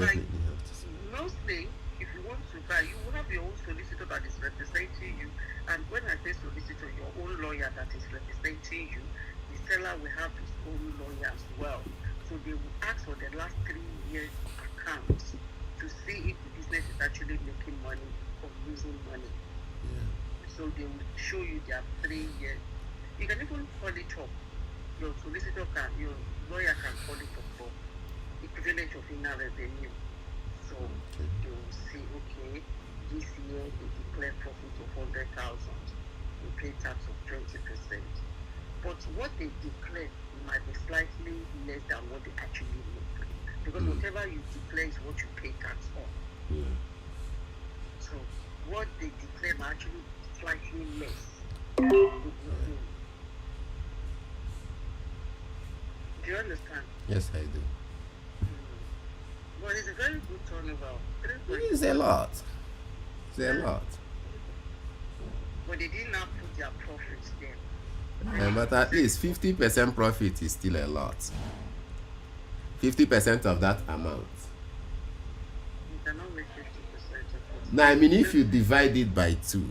Like definitely have to see it. mostly, if you want to buy, you will have your own solicitor that is representing you. And when I say solicitor, your own lawyer that is representing you, the seller will have his own lawyer as well. So they will ask for the last 3 years accounts to see if the business is actually making money or losing money. Yeah. So they will show you their 3 years. You can even call it up your solicitor can, your lawyer can call it up for equivalent of inner revenue. So Okay. they will see, okay, this year they declare profit of 100,000, they pay tax of 20%. But what they declare might be slightly less than what they actually make. Because whatever you declare is what you pay tax on. Yeah. So what they declare might actually be slightly less. Do you understand? Yes, I do. But it's a very good turnover. It's a lot. It's a lot. But they did not put their profits there. But at least 50% profit is still a lot. 50% of that amount. You cannot make 50% of it. Now, I mean, if you divide it by 2.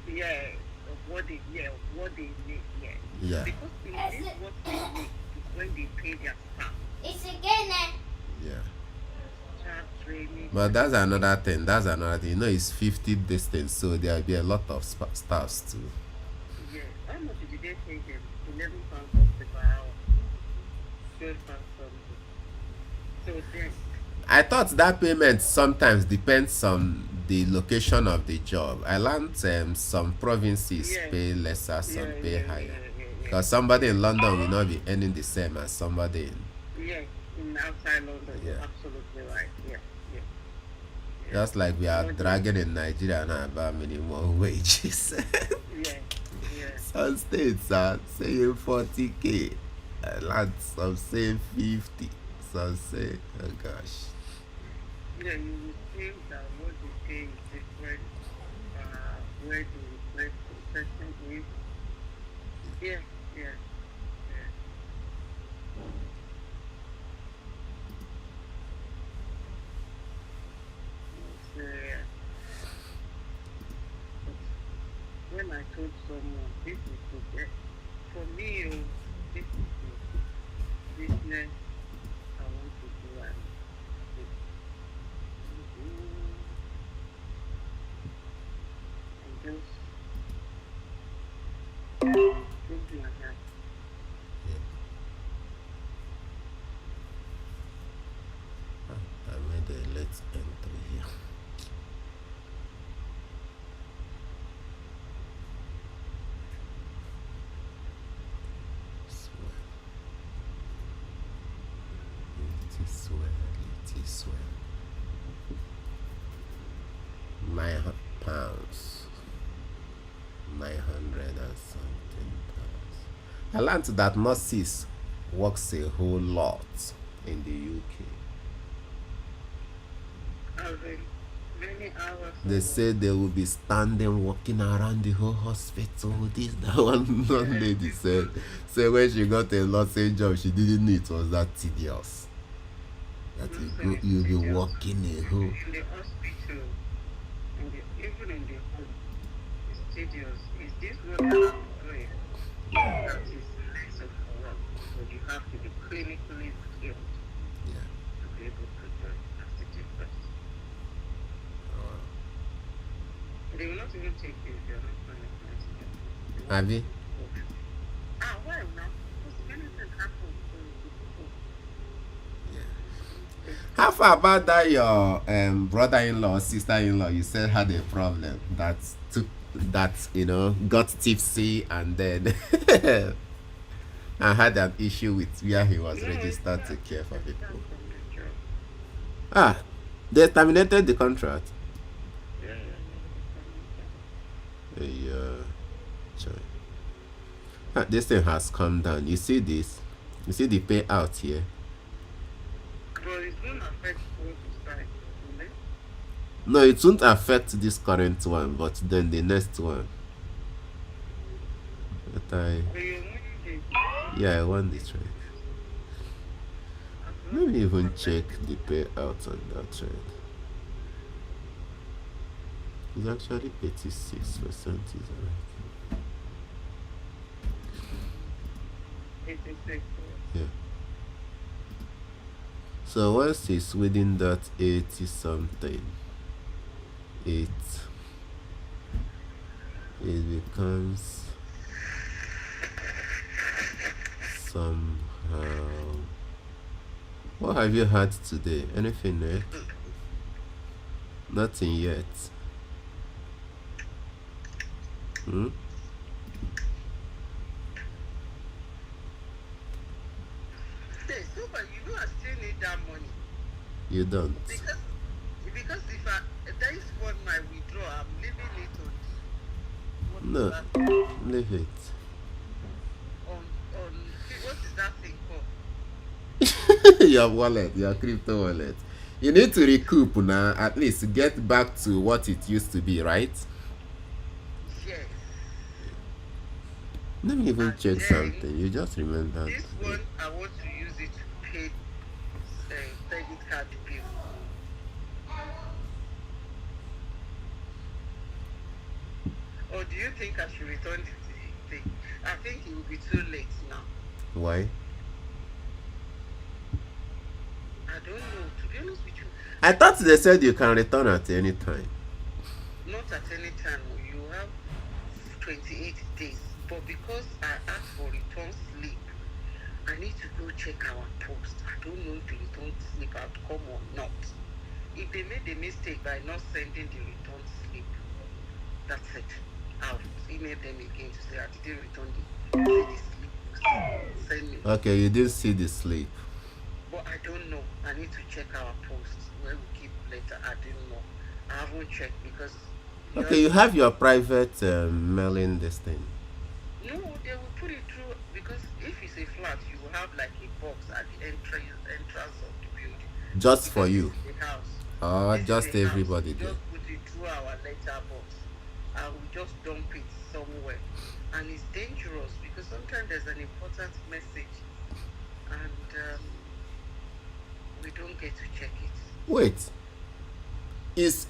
Yeah, of what they make, yeah. Yeah. Because in this what they make is when they pay their staff. Yeah. Staff training. But that's another thing. You know, it's 50 distance, so there'll be a lot of staffs too. Yeah. How much did they pay them? 11 pounds per hour. 12 pounds something. So then, I thought that payment sometimes depends on the location of the job. I learned some provinces Yeah. pay lesser, some pay yeah, higher. yeah. Because somebody in London will not be earning the same as somebody in. Yeah, in outside London, Yeah. you're absolutely right. Yeah. Just like we are dragging in Nigeria now about minimum wages. Yeah. Some states are saying 40K. I learned some saying 50. Some say, oh gosh. Yeah, you will see that what they pay is different, where the person is. Yeah. So, when I told someone, this is the best, for me, this is the business I want to do, and just things like that. I made a late entry here. It is well. 9 pounds. 900 and something pounds. I learned that nurses works a whole lot in the UK. Many hours. They say they will be standing walking around the whole hospital. This that one lady said when she got a nursing job, she didn't know it was that tedious. That you'll be walking a whole. In the hospital, even in the home, it's tedious. Is this what I'm doing? That is less of work, but you have to be clinically skilled to be able to do it. That's the difference. They will not even take you if you're not clinically skilled. Have you? Well, now, because many things happen to people. How far about that your brother-in-law, sister-in-law you said had a problem that got tipsy and then and had an issue with where he was registered to care for people? They terminated the contract. This thing has come down. You see this? You see the payout here? But it's going to affect both sides, won't it? No, it won't affect this current one, but then the next one. But I won the trade. Let me even check the payout on that trade. It's actually 86%, is right. 86. Yeah. So once it's within that 80 something, it becomes somehow. What have you had today? Anything yet? Nothing yet. Hmm? Hey, so but you know I still need that money You don't. because if there is one my withdraw, I'm leaving it on what is No, that leave it. on what is that thing called? Your wallet, your crypto wallet. You need to recoup now, at least get back to what it used to be, right? Yes. Let me even And check then something. You just remember this today. one I want to use it to pay credit card bill. Or do you think I should return the thing? I think it will be too late now. Why? I don't know. To be honest with you, I thought they said you can return at any time. not at any time. You have 28 days. But because I asked for return slip, I need to go check our post. I don't know if the return slip had come or not. If they made a mistake by not sending the return slip, that's it. I'll email them again to say I didn't return the slip. Send me. Okay, you didn't see the slip. But I don't know. I need to check our posts where we keep letter. I don't know. I haven't checked because Okay, you have your private mailing this thing. no, they will put it through because if it's a flat, you will have like a box at the entrance of the building. Just Because for this you. is the house. Or This is just the house. everybody We there. just put it through our letter box and we just dump it somewhere. And it's dangerous because sometimes there's an important message and we don't get to check it. Wait.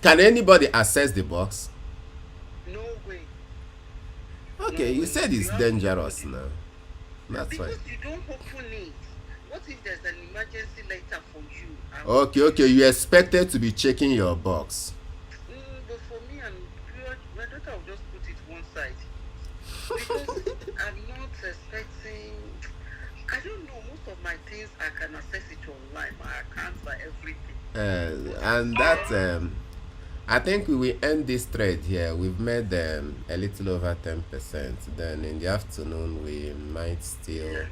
Can anybody access the box? No way. Okay, No you way. said it's You have to dangerous open it. now. That's Because fine. you don't open it. What if there's an emergency letter for you? Okay, you expected to be checking your box. But for me and my daughter will just put it one side. Because I'm not expecting. I don't know. Most of my things I can access it online. My accounts, my everything. And that, I think we will end this thread here. We've made a little over 10%. Then in the afternoon, we might still.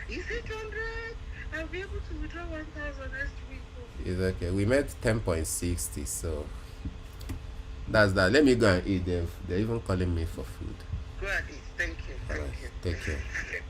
Is it 100? I'll be able to withdraw 1,000 next week. It's okay. We made 10.60, so that's that. Let me go and eat. They're even calling me for food. Go ahead. Thank you. All right, Thank you. take care.